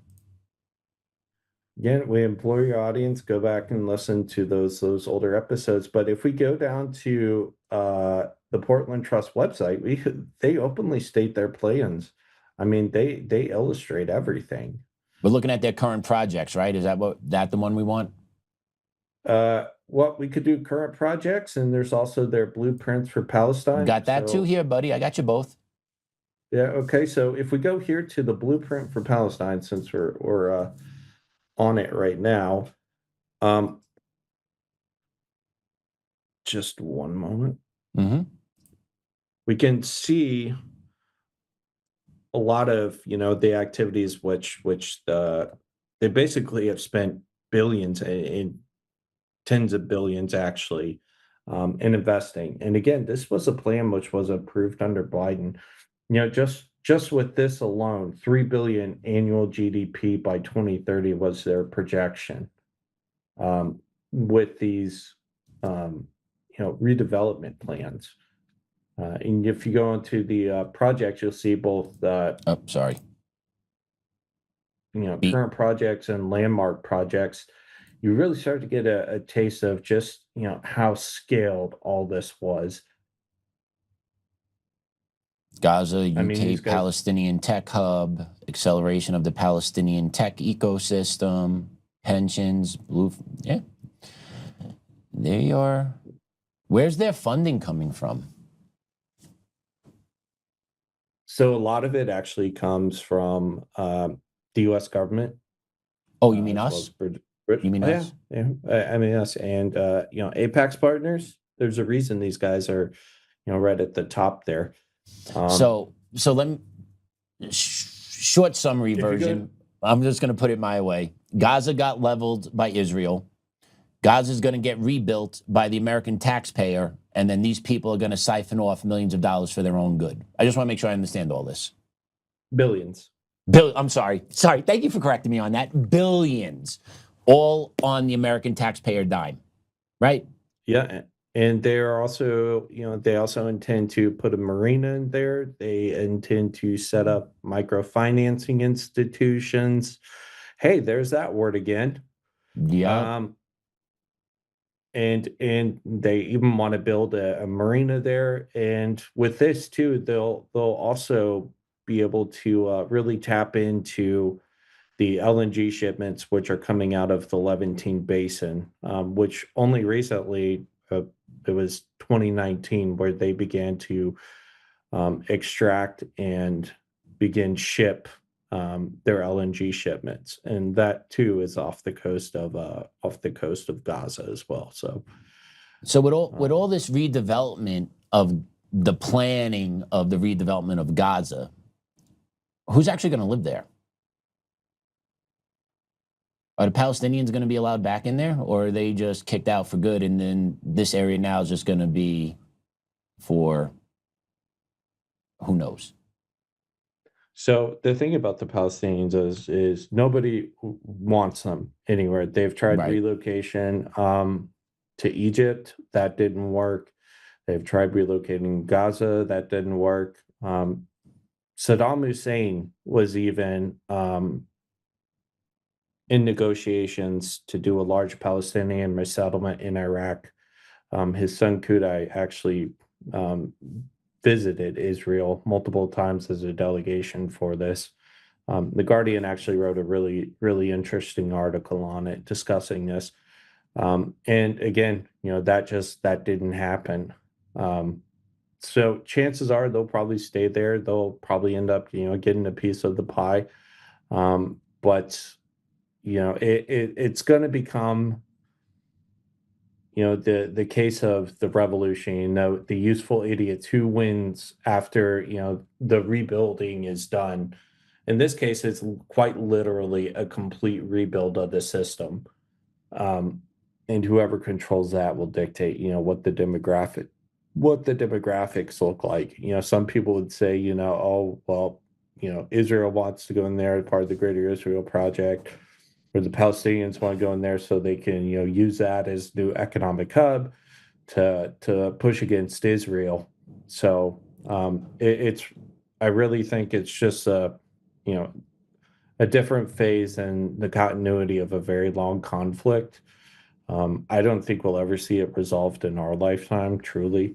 Again, we implore your audience, go back and listen to those older episodes. But if we go down to the Portland Trust website, they openly state their plans. I mean, they illustrate everything. We're looking at their current projects, right? Is that the one we want? Well, we could do current projects, and there's also their blueprints for Palestine. Got that too here, buddy. I got you both. Yeah. Okay. So if we go here to the blueprint for Palestine, since we're on it right now, just one moment. We can see a lot of the activities which they basically have spent billions in tens of billions actually in investing. And again, this was a plan which was approved under Biden. Just with this alone, 3 billion annual GDP by 2030 was their projection. With these redevelopment plans. And if you go into the projects, you'll see both current projects and landmark projects. You really start to get a taste of just how scaled all this was. Gaza, UK Palestinian Tech Hub, acceleration of the Palestinian tech ecosystem, pensions, yeah. There you are. Where's their funding coming from? So a lot of it actually comes from the U.S. government. Oh, you mean as well us? as You mean oh, us? yeah, I mean us, and Apax Partners. There's a reason these guys are, right at the top there. So let me short summary If you go- version. I'm just going to put it my way. Gaza got leveled by Israel. Gaza is going to get rebuilt by the American taxpayer, and then these people are going to siphon off millions of dollars for their own good. I just want to make sure I understand all this. Billions. I'm sorry. Thank you for correcting me on that. Billions, all on the American taxpayer dime, right? Yeah, and they are also, they also intend to put a marina in there. They intend to set up microfinancing institutions. Hey, there's that word again. Yeah. And they even want to build a marina there. And with this too, they'll also be able to really tap into the LNG shipments, which are coming out of the Levantine Basin, which only recently, it was 2019, where they began to extract and begin ship their LNG shipments, and that too is off the coast of Gaza as well. So with all this redevelopment of the planning of the redevelopment of Gaza, who's actually going to live there? Are the Palestinians going to be allowed back in there, or are they just kicked out for good, and then this area now is just going to be for who knows? So the thing about the Palestinians is nobody wants them anywhere. They've tried Right. relocation to Egypt, that didn't work. They've tried relocating Gaza, that didn't work. Saddam Hussein was even in negotiations to do a large Palestinian resettlement in Iraq. His son Kudai actually visited Israel multiple times as a delegation for this. The Guardian actually wrote a really, really interesting article on it discussing this. And again, that didn't happen. So chances are they'll probably stay there. They'll probably end up, getting a piece of the pie. But it's going to become, the case of the revolution, the useful idiots who wins after, the rebuilding is done. In this case, it's quite literally a complete rebuild of the system. And whoever controls that will dictate, what the demographics look like. Some people would say, oh, well, Israel wants to go in there as part of the Greater Israel Project, or the Palestinians want to go in there so they can, use that as new economic hub to push against Israel. So I really think it's just a different phase in the continuity of a very long conflict. I don't think we'll ever see it resolved in our lifetime, truly.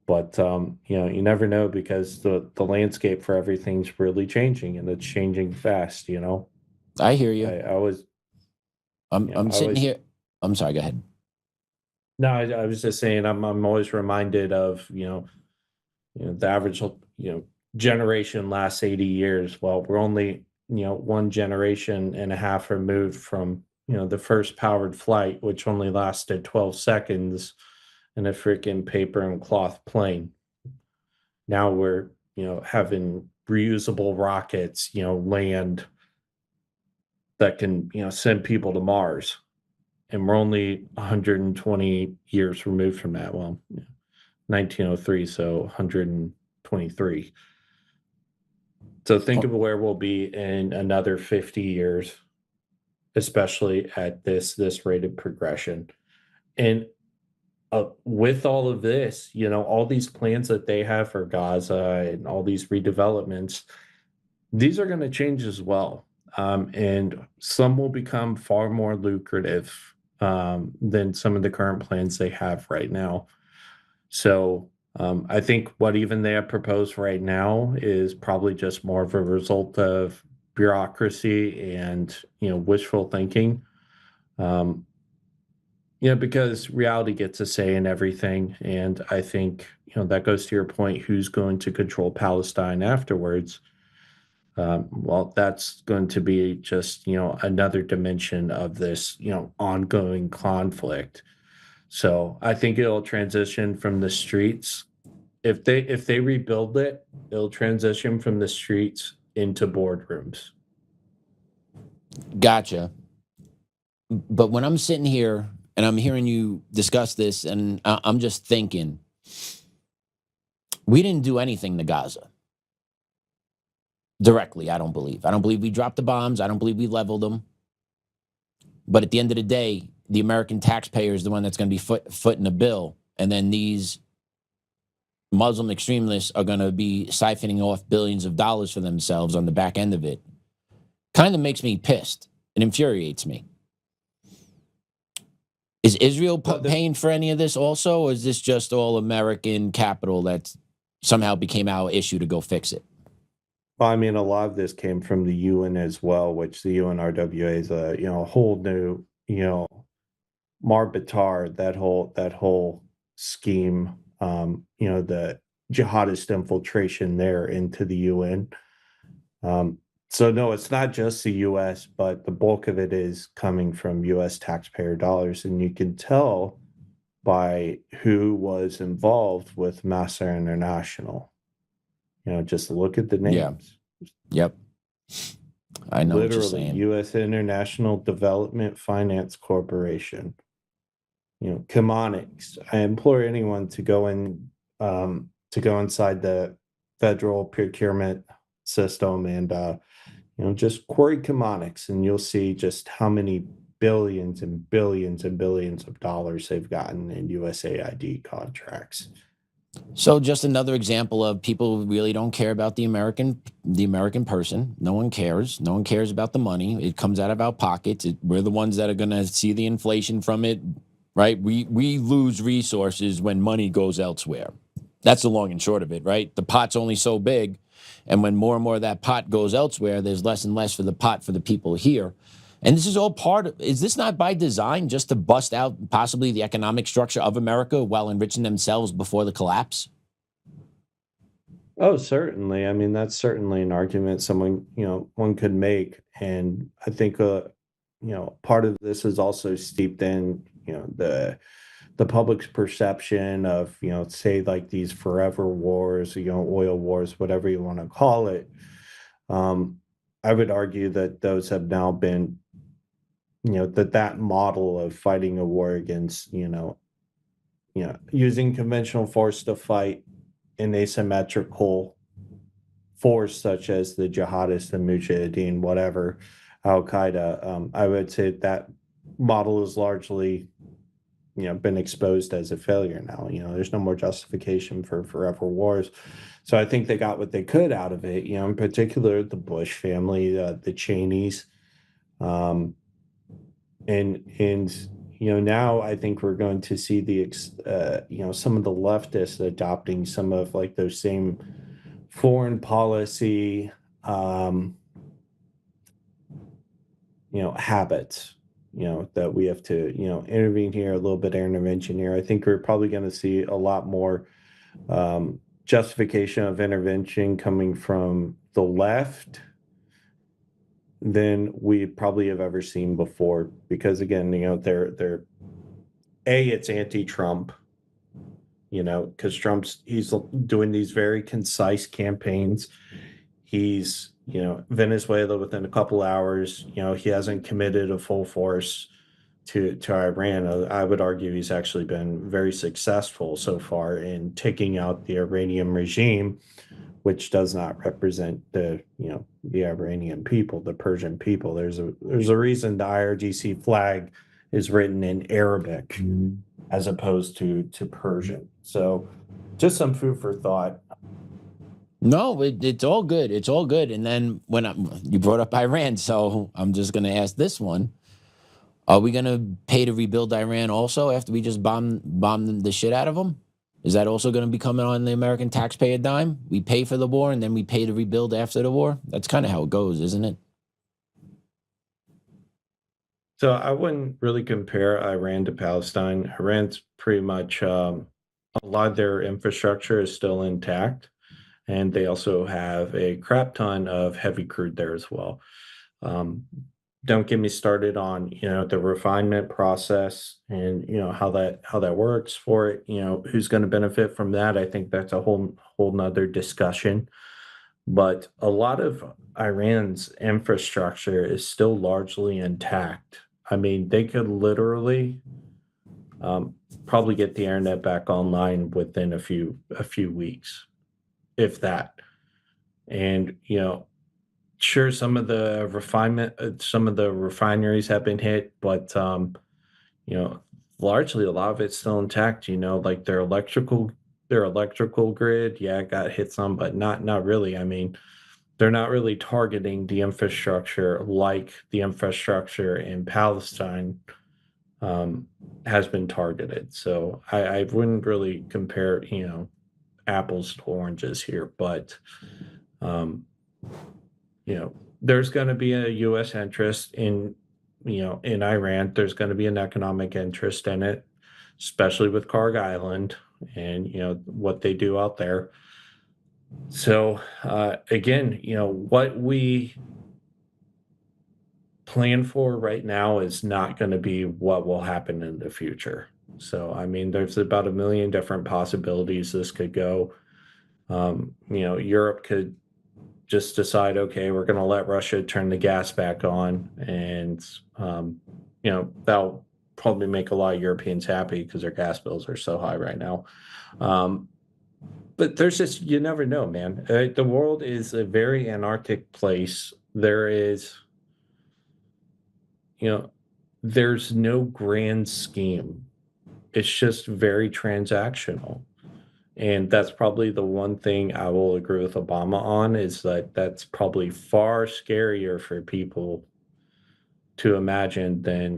But you never know, because the landscape for everything's really changing, and it's changing fast. I hear you. I'm sitting here. I'm sorry. Go ahead. No, I was just saying I'm always reminded of the average generation lasts 80 years. Well, we're only one generation and a half removed from the first powered flight, which only lasted 12 seconds in a freaking paper and cloth plane. Now we're having reusable rockets land that can send people to Mars, and we're only 120 years removed from that. Well, 1903, so 123. So think of where we'll be in another 50 years, especially at this rate of progression. And with all of this, all these plans that they have for Gaza and all these redevelopments, these are going to change as well. And some will become far more lucrative than some of the current plans they have right now. So I think what even they have proposed right now is probably just more of a result of bureaucracy and wishful thinking. Yeah, because reality gets a say in everything. And I think, that goes to your point, who's going to control Palestine afterwards? Well, that's going to be just, another dimension of this, ongoing conflict. So I think it'll transition from the streets. If they rebuild it, it'll transition from the streets into boardrooms. Gotcha. But when I'm sitting here and I'm hearing you discuss this, and I'm just thinking, we didn't do anything to Gaza directly. I don't believe we dropped the bombs. I don't believe we leveled them. But at the end of the day, the American taxpayer is the one that's going to be footing the bill. And then these Muslim extremists are going to be siphoning off billions of dollars for themselves on the back end of it. Kind of makes me pissed. It infuriates me. Is Israel paying for any of this also, or is this just all American capital that somehow became our issue to go fix it? Well, I mean, a lot of this came from the UN as well, which the UNRWA is a whole new Marbitar, that whole scheme, the jihadist infiltration there into the UN. So no, it's not just the US, but the bulk of it is coming from US taxpayer dollars. And you can tell by who was involved with Massa International. Just look at the names. Yeah. Yep. I know what you're Literally, saying. U.S. International Development Finance Corporation. Chemonics. I implore anyone to go inside the federal procurement system and just query Chemonics, and you'll see just how many billions and billions and billions of dollars they've gotten in USAID contracts. So just another example of people who really don't care about the American person. No one cares. No one cares about the money. It comes out of our pockets. We're the ones that are going to see the inflation from it, right? We lose resources when money goes elsewhere. That's the long and short of it, right? The pot's only so big, and when more and more of that pot goes elsewhere, there's less and less for the pot for the people here. And this is all is this not by design, just to bust out possibly the economic structure of America while enriching themselves before the collapse? Oh, certainly. I mean, that's certainly an argument one could make. And I think, part of this is also steeped in, the public's perception of, say like these forever wars, oil wars, whatever you want to call it. I would argue that those have now been, that model of fighting a war against, using conventional force to fight an asymmetrical force such as the jihadists, the mujahideen, whatever, al-Qaeda. I would say that model is largely, been exposed as a failure now. There's no more justification for forever wars. So I think they got what they could out of it, in particular, the Bush family, the Cheneys. Now I think we're going to see some of the leftists adopting some of like those same foreign policy, habits, that we have to, intervene here, a little bit of intervention here. I think we're probably going to see a lot more justification of intervention coming from the left than we probably have ever seen before, because again, they're it's anti-Trump, because he's doing these very concise campaigns. He's Venezuela within a couple hours. He hasn't committed a full force to Iran. I would argue he's actually been very successful so far in taking out the Iranian regime, which does not represent the Iranian people, the Persian people. There's a reason the IRGC flag is written in Arabic as opposed to Persian. So just some food for thought. No, it's all good. It's all good. And then you brought up Iran, so I'm just going to ask this one. Are we going to pay to rebuild Iran also after we just bomb the shit out of them? Is that also going to be coming on the American taxpayer dime? We pay for the war and then we pay to rebuild after the war? That's kind of how it goes, isn't it? So I wouldn't really compare Iran to Palestine. Iran's pretty much a lot of their infrastructure is still intact, and they also have a crap ton of heavy crude there as well. Um, don't get me started on the refinement process and how that works for it. Who's going to benefit from that? I think that's a whole nother discussion. But a lot of Iran's infrastructure is still largely intact. I mean, they could literally um, probably get the internet back online within a few weeks, if that. And sure, some of the refineries have been hit, but you know, largely a lot of it's still intact. Like their electrical grid, yeah, it got hit some, but not really. I mean, they're not really targeting the infrastructure like the infrastructure in Palestine um, has been targeted. So I wouldn't really compare, apples to oranges here, but um, there's going to be a U.S. interest in Iran. There's going to be an economic interest in it, especially with Karg Island and what they do out there. So again, what we plan for right now is not going to be what will happen in the future. So I mean, there's about a million different possibilities this could go. Europe could just decide, okay, we're going to let Russia turn the gas back on, and that'll probably make a lot of Europeans happy because their gas bills are so high right now. But there's just you never know, man. The world is a very anarchic place. You know, there's no grand scheme. It's just very transactional. And that's probably the one thing I will agree with Obama on is that that's probably far scarier for people to imagine than,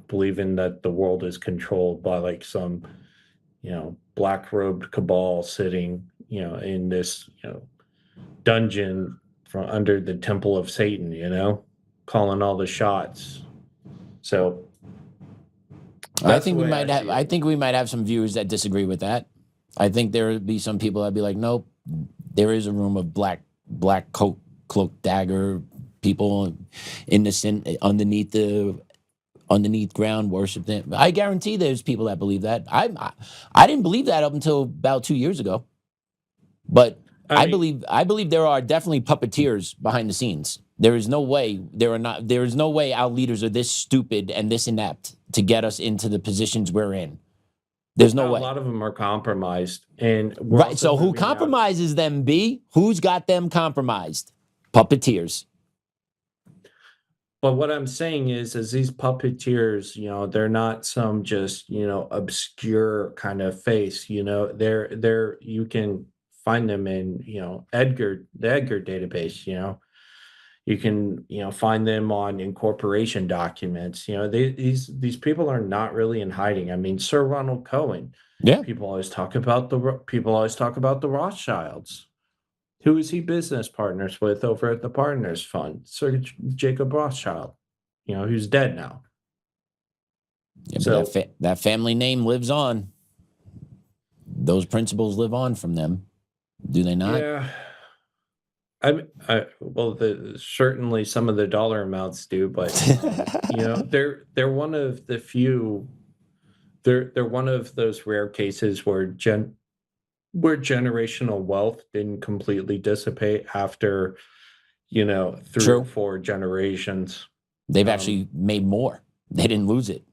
believing that the world is controlled by like some, black robed cabal sitting, in this, dungeon from under the temple of Satan, calling all the shots. So I think we might have some viewers that disagree with that. I think there would be some people that'd be like, nope, there is a room of black coat, cloak, dagger people underneath ground worship them. I guarantee there's people that believe that. I didn't believe that up until about 2 years ago, but I believe there are definitely puppeteers behind the scenes. There is no way our leaders are this stupid and this inept to get us into the positions we're in. There's no way. A lot of them are compromised, and right. So who compromises them? Who's got them compromised? Puppeteers. But what I'm saying is these puppeteers, they're not some just obscure kind of face. They're you can find them in the Edgar database. You can find them on incorporation documents. These people are not really in hiding. I mean, Sir Ronald Cohen. Yeah. People always talk about the Rothschilds. Who is he business partners with over at the Partners Fund? Sir Jacob Rothschild. Who's dead now. Yeah, so that family name lives on. Those principles live on from them, do they not? Yeah. Well, certainly some of the dollar amounts do, but they're one of the few. They're one of those rare cases where generational wealth didn't completely dissipate after 3 or 4 generations. They've actually made more. They didn't lose it,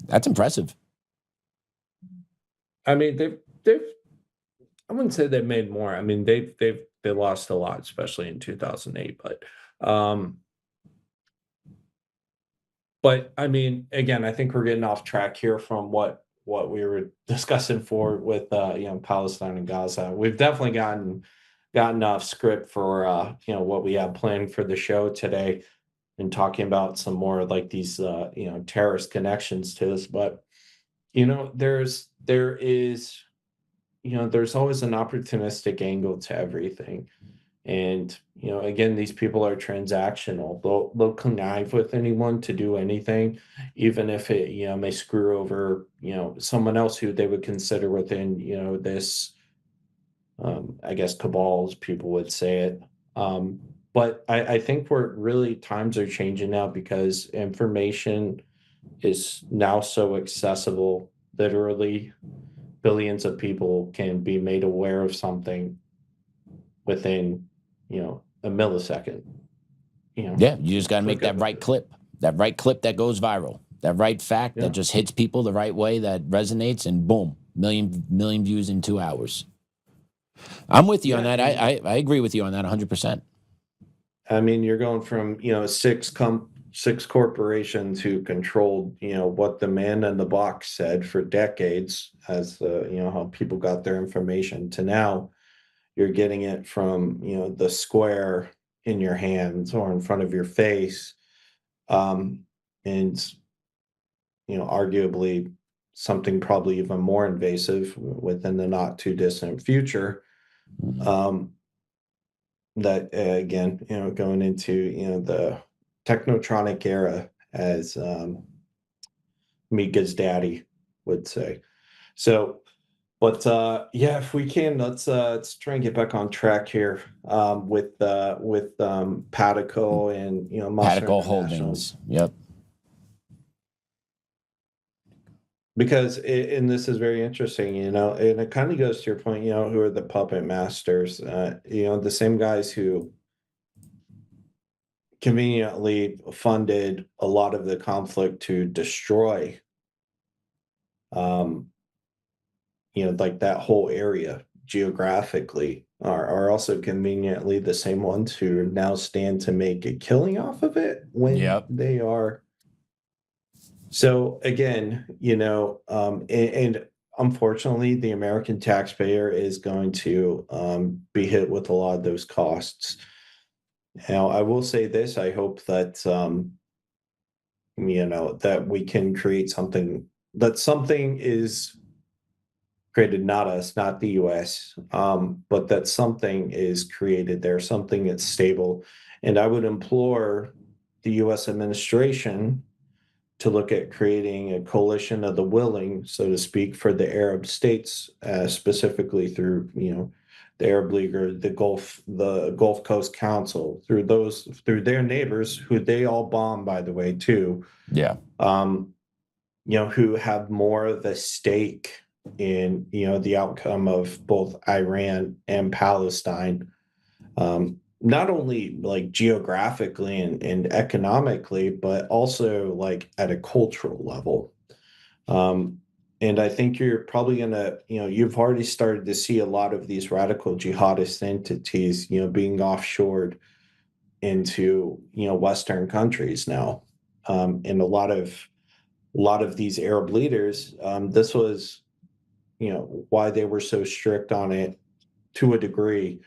that's impressive. I mean, they've. I wouldn't say they've made more. I mean, they lost a lot, especially in 2008. But I mean, again, I think we're getting off track here from what we were discussing with Palestine and Gaza. We've definitely gotten off script for what we have planned for the show today, and talking about some more like these terrorist connections to this. But there's always an opportunistic angle to everything. And, again, these people are transactional. They'll connive with anyone to do anything, even if it, may screw over, someone else who they would consider within, this, I guess, cabal, as people would say it. But I think we're really, times are changing now because information is now so accessible. Literally, billions of people can be made aware of something within, a millisecond. Yeah, you just got to make that right clip that goes viral, that right fact that just hits people the right way, that resonates, and boom, million views in 2 hours. I'm with you on that. I agree with you on that 100%. I mean, you're going from, six corporations who controlled, what the man in the box said for decades as, how people got their information, to now you're getting it from, the square in your hands or in front of your face. And, arguably something probably even more invasive within the not too distant future. That again, going into, the technotronic era, as Mika's daddy would say. So, but if we can, let's try and get back on track here, with Pataco and, Monster Pataco International. Holdings. Yep. Because and this is very interesting, and it kind of goes to your point, who are the puppet masters, the same guys who conveniently funded a lot of the conflict to destroy, like that whole area geographically, are also conveniently the same ones who now stand to make a killing off of it when they are. So again, and unfortunately, the American taxpayer is going to be hit with a lot of those costs. Now, I will say this: I hope that that we can create something, that something is created, not us, not the U.S., but that something is created there, something that's stable. And I would implore the U.S. administration to look at creating a coalition of the willing, so to speak, for the Arab states, specifically through, the Arab League or the Gulf Coast Council, through their neighbors, who they all bomb, by the way, too. Yeah. Who have more of a stake in, the outcome of both Iran and Palestine. Not only like geographically and economically, but also like at a cultural level. And I think you're probably gonna, you've already started to see a lot of these radical jihadist entities, being offshored into, Western countries now. And a lot of these Arab leaders, this was, why they were so strict on it to a degree,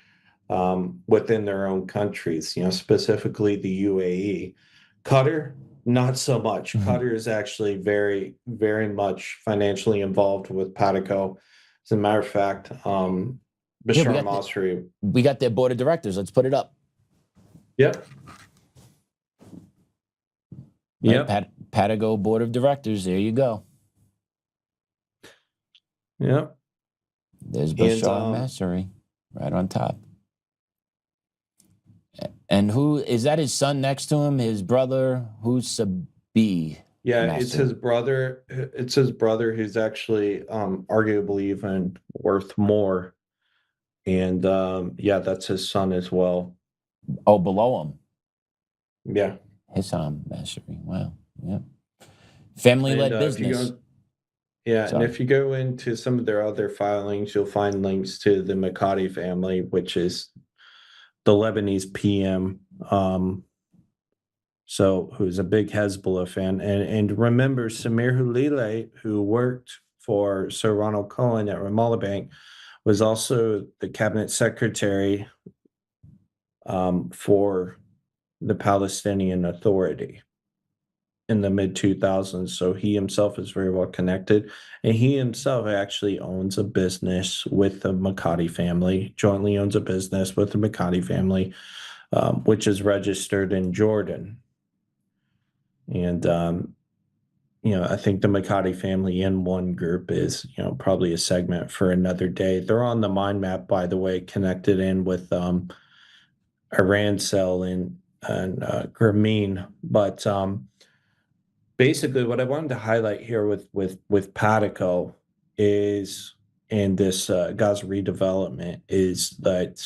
within their own countries, specifically the UAE. Qatar, not so much. Qatar is actually very, very much financially involved with Pataco. As a matter of fact, Bashar Masri. We got their board of directors. Let's put it up. Yep. Right, Patago board of directors. There you go. Yep. There's Bashar Masri right on top. And who is that? His son next to him, his brother, who's Sabi? Yeah, Master? It's his brother. It's his brother who's actually arguably even worth more. And that's his son as well. Oh, below him. Yeah. Hissam Masri. Wow. Yeah. Family-led business. And if you go into some of their other filings, you'll find links to the Makati family, which is the Lebanese PM, who's a big Hezbollah fan. And remember, Samir Hulile, who worked for Sir Ronald Cohen at Ramallah Bank, was also the cabinet secretary for the Palestinian Authority. in the mid 2000s. So he himself is very well connected, and he himself actually owns a business with the Makati family, jointly owns a business with the Makati family, which is registered in Jordan. And, I think the Makati family in one group is, probably a segment for another day. They're on the mind map, by the way, connected in with Iran cell in Grameen. But basically, what I wanted to highlight here with Patico is, and this Gaza redevelopment, is that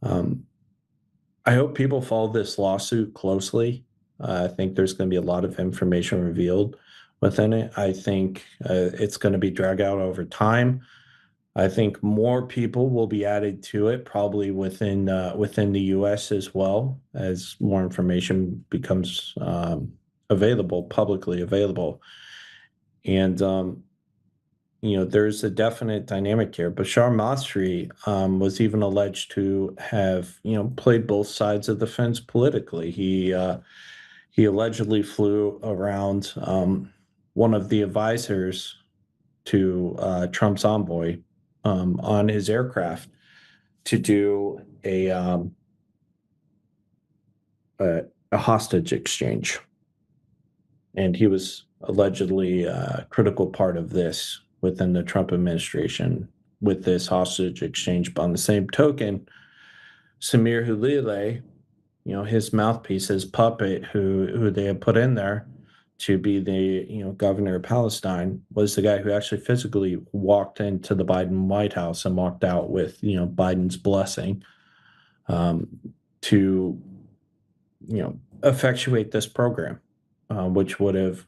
I hope people follow this lawsuit closely. I think there's going to be a lot of information revealed within it. I think it's going to be dragged out over time. I think more people will be added to it, probably within the U.S. as well, as more information becomes publicly available. And there's a definite dynamic here. Bashar Masri was even alleged to have played both sides of the fence politically. He allegedly flew around one of the advisors to Trump's envoy on his aircraft to do a hostage exchange. And he was allegedly a critical part of this within the Trump administration with this hostage exchange. But on the same token, Samir Hulile, his mouthpiece, his puppet, who they had put in there to be the governor of Palestine, was the guy who actually physically walked into the Biden White House and walked out with Biden's blessing to effectuate this program, which would have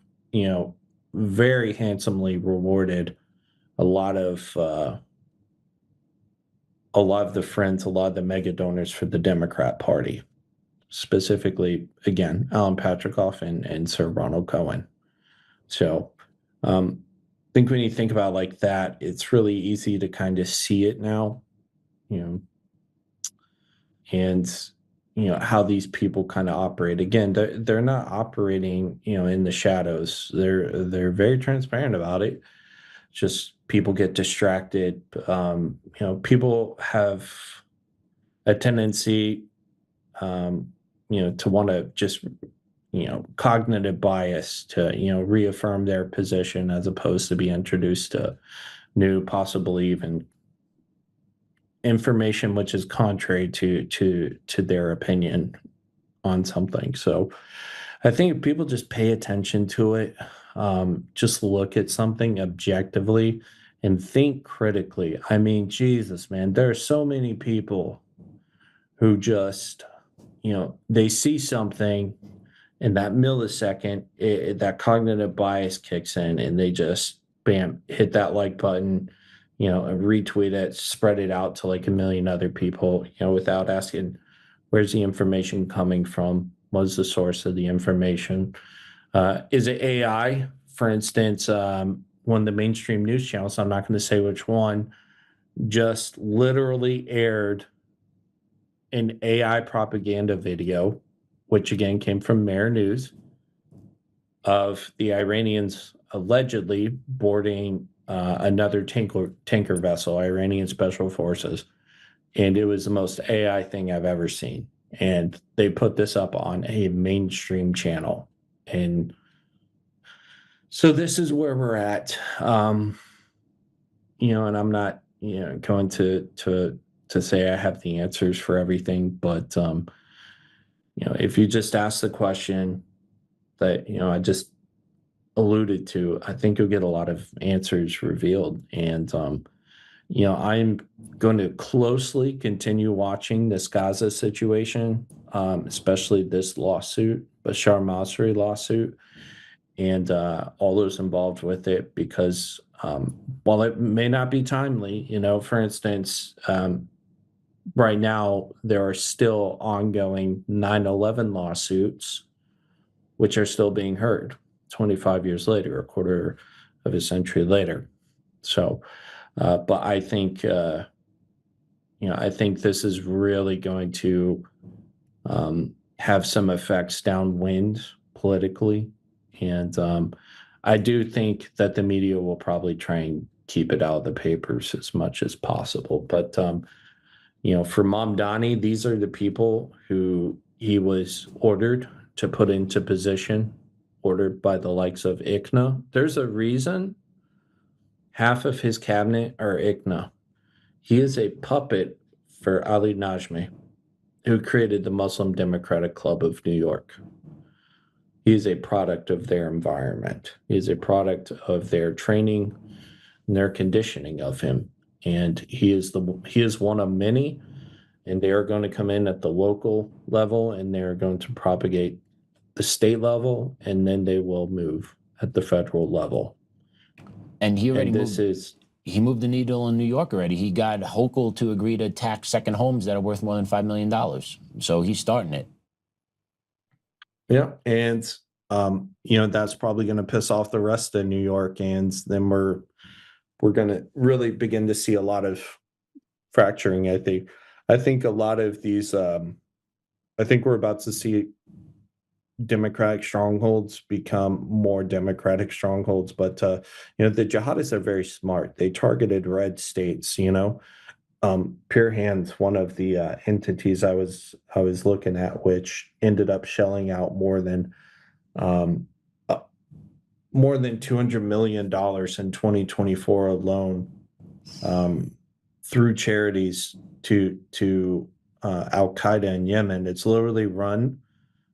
very handsomely rewarded a lot of the friends, a lot of the mega donors for the Democrat Party. Specifically, again, Alan Patrickoff and Sir Ronald Cohen. So I think when you think about it like that, it's really easy to kind of see it now, and how these people kind of operate. Again, they're not operating in the shadows. They're very transparent about it. Just people get distracted. People have a tendency to want to just, cognitive bias to, reaffirm their position as opposed to be introduced to new, possibly even information which is contrary to their opinion on something. So I think if people just pay attention to it, just look at something objectively and think critically. I mean, Jesus, man, there are so many people who just they see something in that millisecond, that cognitive bias kicks in, and they just, bam, hit that like button, and retweet it, spread it out to like a million other people, without asking, where's the information coming from? What's the source of the information? Is it AI? For instance, one of the mainstream news channels, I'm not going to say which one, just literally aired an AI propaganda video, which again came from Mayor News, of the Iranians allegedly boarding another tanker vessel, Iranian Special Forces. And it was the most AI thing I've ever seen. And they put this up on a mainstream channel. And so this is where we're at. And I'm not, going to say I have the answers for everything, but if you just ask the question that I just alluded to, I think you'll get a lot of answers revealed. And I'm going to closely continue watching this Gaza situation, especially this lawsuit, Bashar Masri lawsuit, and all those involved with it, because while it may not be timely, for instance, right now, there are still ongoing 9/11 lawsuits, which are still being heard 25 years later, a quarter of a century later. So, but I think, I think this is really going to have some effects downwind politically. And I do think that the media will probably try and keep it out of the papers as much as possible. But, for Mamdani, these are the people who he was ordered to put into position, ordered by the likes of ICNA. There's a reason half of his cabinet are ICNA. He is a puppet for Ali Najmi, who created the Muslim Democratic Club of New York. He is a product of their environment. He is a product of their training and their conditioning of him. And he is one of many, and they are going to come in at the local level, and they are going to propagate the state level, and then they will move at the federal level. And he already he moved the needle in New York already. He got Hochul to agree to tax second homes that are worth more than $5 million. So he's starting it. Yeah, and that's probably going to piss off the rest of New York, and then we're going to really begin to see a lot of fracturing. I think a lot of these. I think we're about to see Democratic strongholds become more Democratic strongholds, but the jihadists are very smart. They targeted red states. Pure Hands, one of the entities I was looking at, which ended up shelling out more than $200 million in 2024 alone through charities to al-Qaeda in Yemen. It's literally run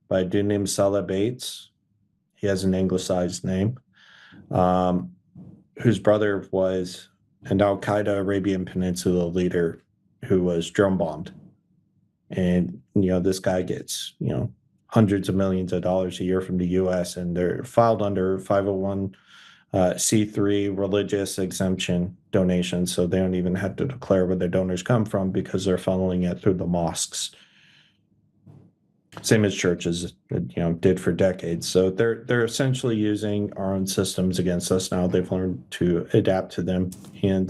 by a dude named Salah Bates. He has an anglicized name, whose brother was an al-Qaeda Arabian Peninsula leader who was drone bombed. And, this guy gets, hundreds of millions of dollars a year from the U.S., and they're filed under 501c3 religious exemption donations. So they don't even have to declare where their donors come from because they're funneling it through the mosques. Same as churches, did for decades. So they're essentially using our own systems against us now. They've learned to adapt to them, and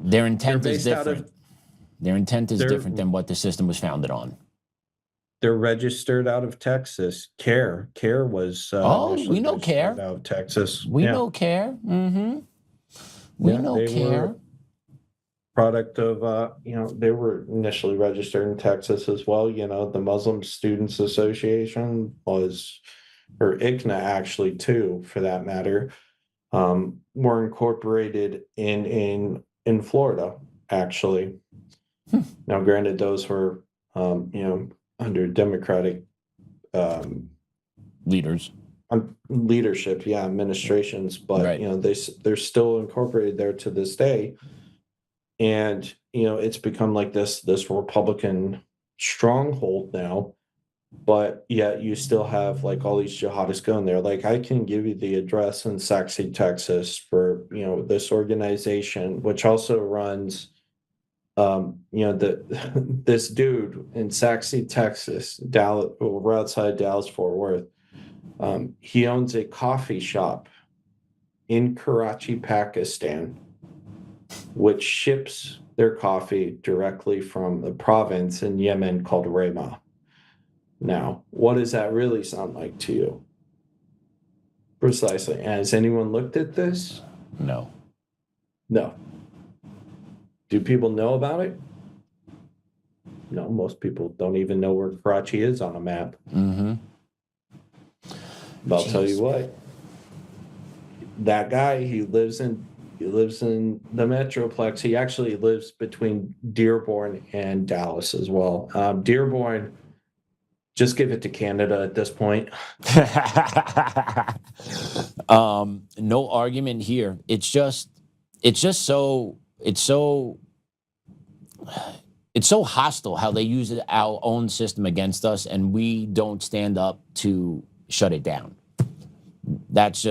their intent is different. Their intent is different than what the system was founded on. They're registered out of Texas. CARE was. We know CARE. Out of Texas. We know CARE. Mm-hmm. We know CARE. Product of they were initially registered in Texas as well. The Muslim Students Association was, or ICNA actually too, for that matter, were incorporated in Florida actually. Now, granted, those were under Democratic leadership, administrations, but right. They're still incorporated there to this day. And, it's become like this Republican stronghold now, but yet you still have like all these jihadists going there. Like, I can give you the address in Sac City, Texas for, this organization, which also runs, this dude in Sac City, Texas, Dallas, we're outside Dallas, Fort Worth. He owns a coffee shop in Karachi, Pakistan, which ships their coffee directly from the province in Yemen called Rema. Now, what does that really sound like to you? Precisely. Has anyone looked at this? No. Do people know about it? No, most people don't even know where Karachi is on a map. Mm-hmm. But I'll tell you what. That guy, he lives in the Metroplex. He actually lives between Dearborn and Dallas as well. Dearborn, just give it to Canada at this point. No argument here. It's so hostile how they use our own system against us, and we don't stand up to shut it down. That's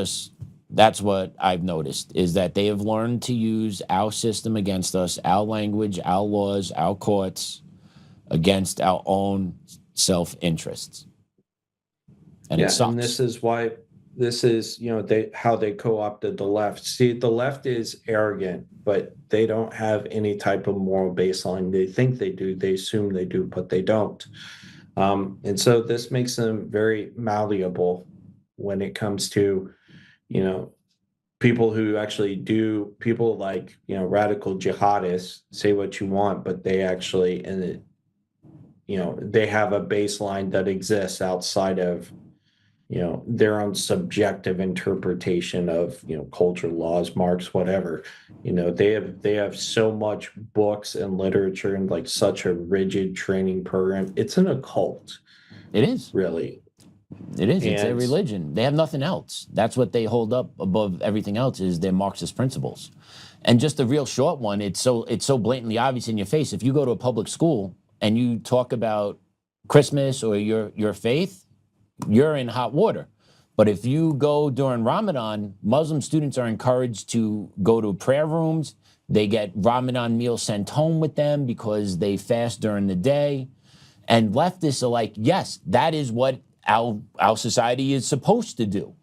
what I've noticed, is that they have learned to use our system against us, our language, our laws, our courts, against our own self-interests. And it sucks. And this is how they co-opted the left. See, the left is arrogant, but they don't have any type of moral baseline. They think they do, they assume they do, but they don't. And so this makes them very malleable when it comes to, you know, people who actually do, people like, you know, radical jihadists, say what you want, but they actually, and it, you know, they have a baseline that exists outside of, you know, their own subjective interpretation of, you know, culture, laws, marks, whatever. You know, they have so much books and literature and like such a rigid training program. It's an occult, It is. really. It is. It's their And religion. They have nothing else. That's what they hold up above everything else is their Marxist principles. And just a real short one, it's so blatantly obvious in your face. If you go to a public school and you talk about Christmas or your faith, you're in hot water. But if you go during Ramadan, Muslim students are encouraged to go to prayer rooms. They get Ramadan meals sent home with them because they fast during the day. And leftists are like, yes, that is what our society is supposed to do.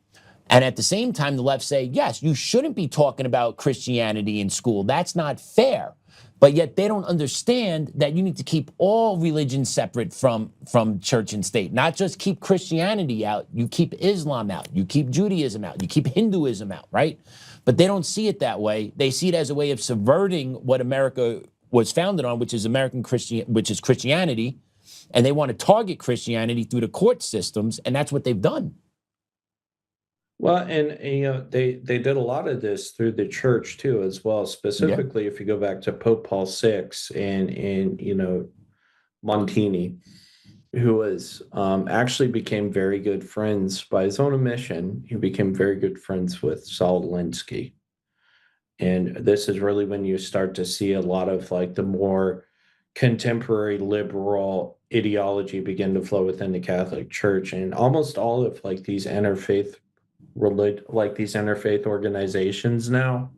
And at the same time, the left say, yes, you shouldn't be talking about Christianity in school. That's not fair. But yet they don't understand that you need to keep all religions separate from church and state, not just keep Christianity out. You keep Islam out. You keep Judaism out. You keep Hinduism out, right? But they don't see it that way. They see it as a way of subverting what America was founded on, which is Christianity. And they want to target Christianity through the court systems. And that's what they've done. well, and you know, they did a lot of this through the church too, as well. Specifically, if you go back to Pope Paul VI and you know, Montini, who was actually became very good friends by his own admission. He became very good friends with Saul Alinsky. And this is really when you start to see a lot of like the more contemporary liberal ideology begin to flow within the Catholic Church, and almost all of like these interfaith organizations now,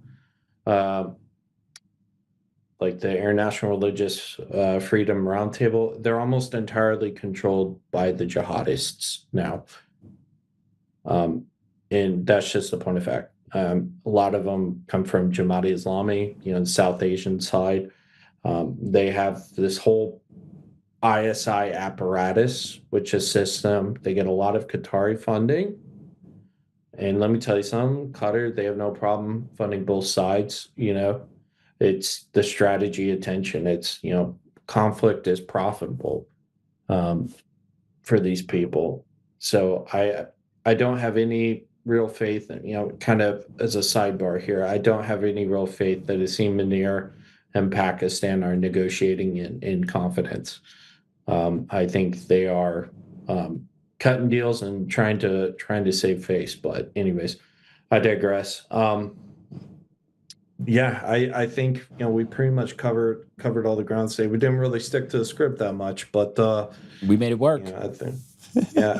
like the International Religious Freedom Roundtable, they're almost entirely controlled by the jihadists now. And that's just a point of fact. A lot of them come from Jamaat-e-Islami, you know, the South Asian side. They have this whole ISI apparatus, which assists them. They get a lot of Qatari funding. And let me tell you something, Qatar, they have no problem funding both sides. You know, it's the strategy attention. It's, you know, conflict is profitable for these people. So I don't have any real faith in, you know, kind of as a sidebar here, I don't have any real faith that Asim Munir and Pakistan are negotiating in confidence. I think they are cutting deals and trying to save face. But anyways, I digress. Yeah, I think, you know, we pretty much covered all the ground today. We didn't really stick to the script that much, but we made it work. You know,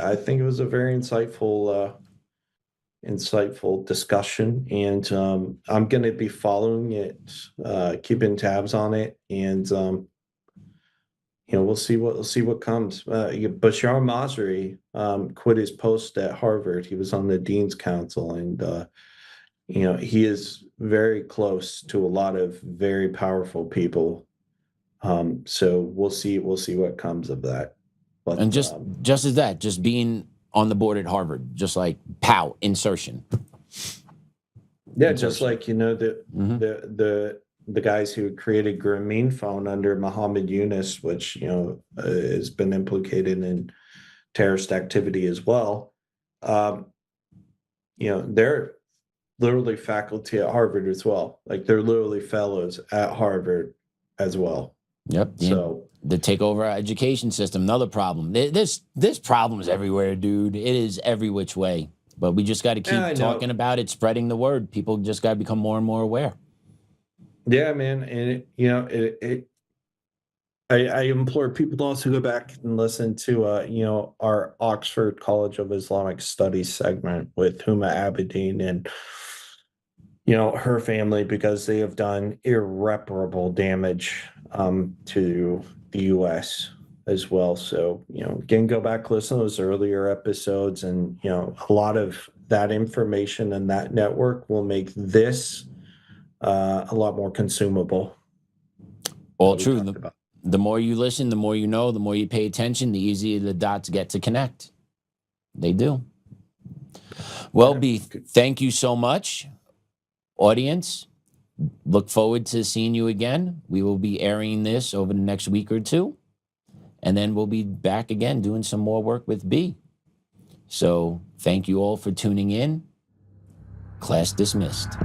I think it was a very insightful discussion, and I'm going to be following it, keeping tabs on it, and you know, we'll see what comes. Bashar Masri quit his post at Harvard. He was on the Dean's Council, and you know, he is very close to a lot of very powerful people. So we'll see what comes of that. But, and just as that, just being on the board at Harvard, just like pow, insertion. Yeah, just like, you know, the guys who created Grameen phone under Muhammad Yunus, which, you know, has been implicated in terrorist activity as well. You know, they're literally faculty at Harvard as well. Like, they're literally fellows at Harvard as well. Yep. So the takeover education system, another problem. This problem is everywhere, dude. It is every which way. But we just got to keep talking about it, spreading the word. People just got to become more and more aware. Yeah, man. And, you know, I implore people to also go back and listen to, you know, our Oxford College of Islamic Studies segment with Huma Abedin and, you know, her family, because they have done irreparable damage to the U.S. as well. So, you know, again, go back, listen to those earlier episodes, and, you know, a lot of that information and that network will make this a lot more consumable. All true. The more you listen, the more you know, the more you pay attention, the easier the dots get to connect. They do. Well, B, thank you so much. Audience, look forward to seeing you again. We will be airing this over the next week or two, and then we'll be back again doing some more work with B. So thank you all for tuning in. Class dismissed.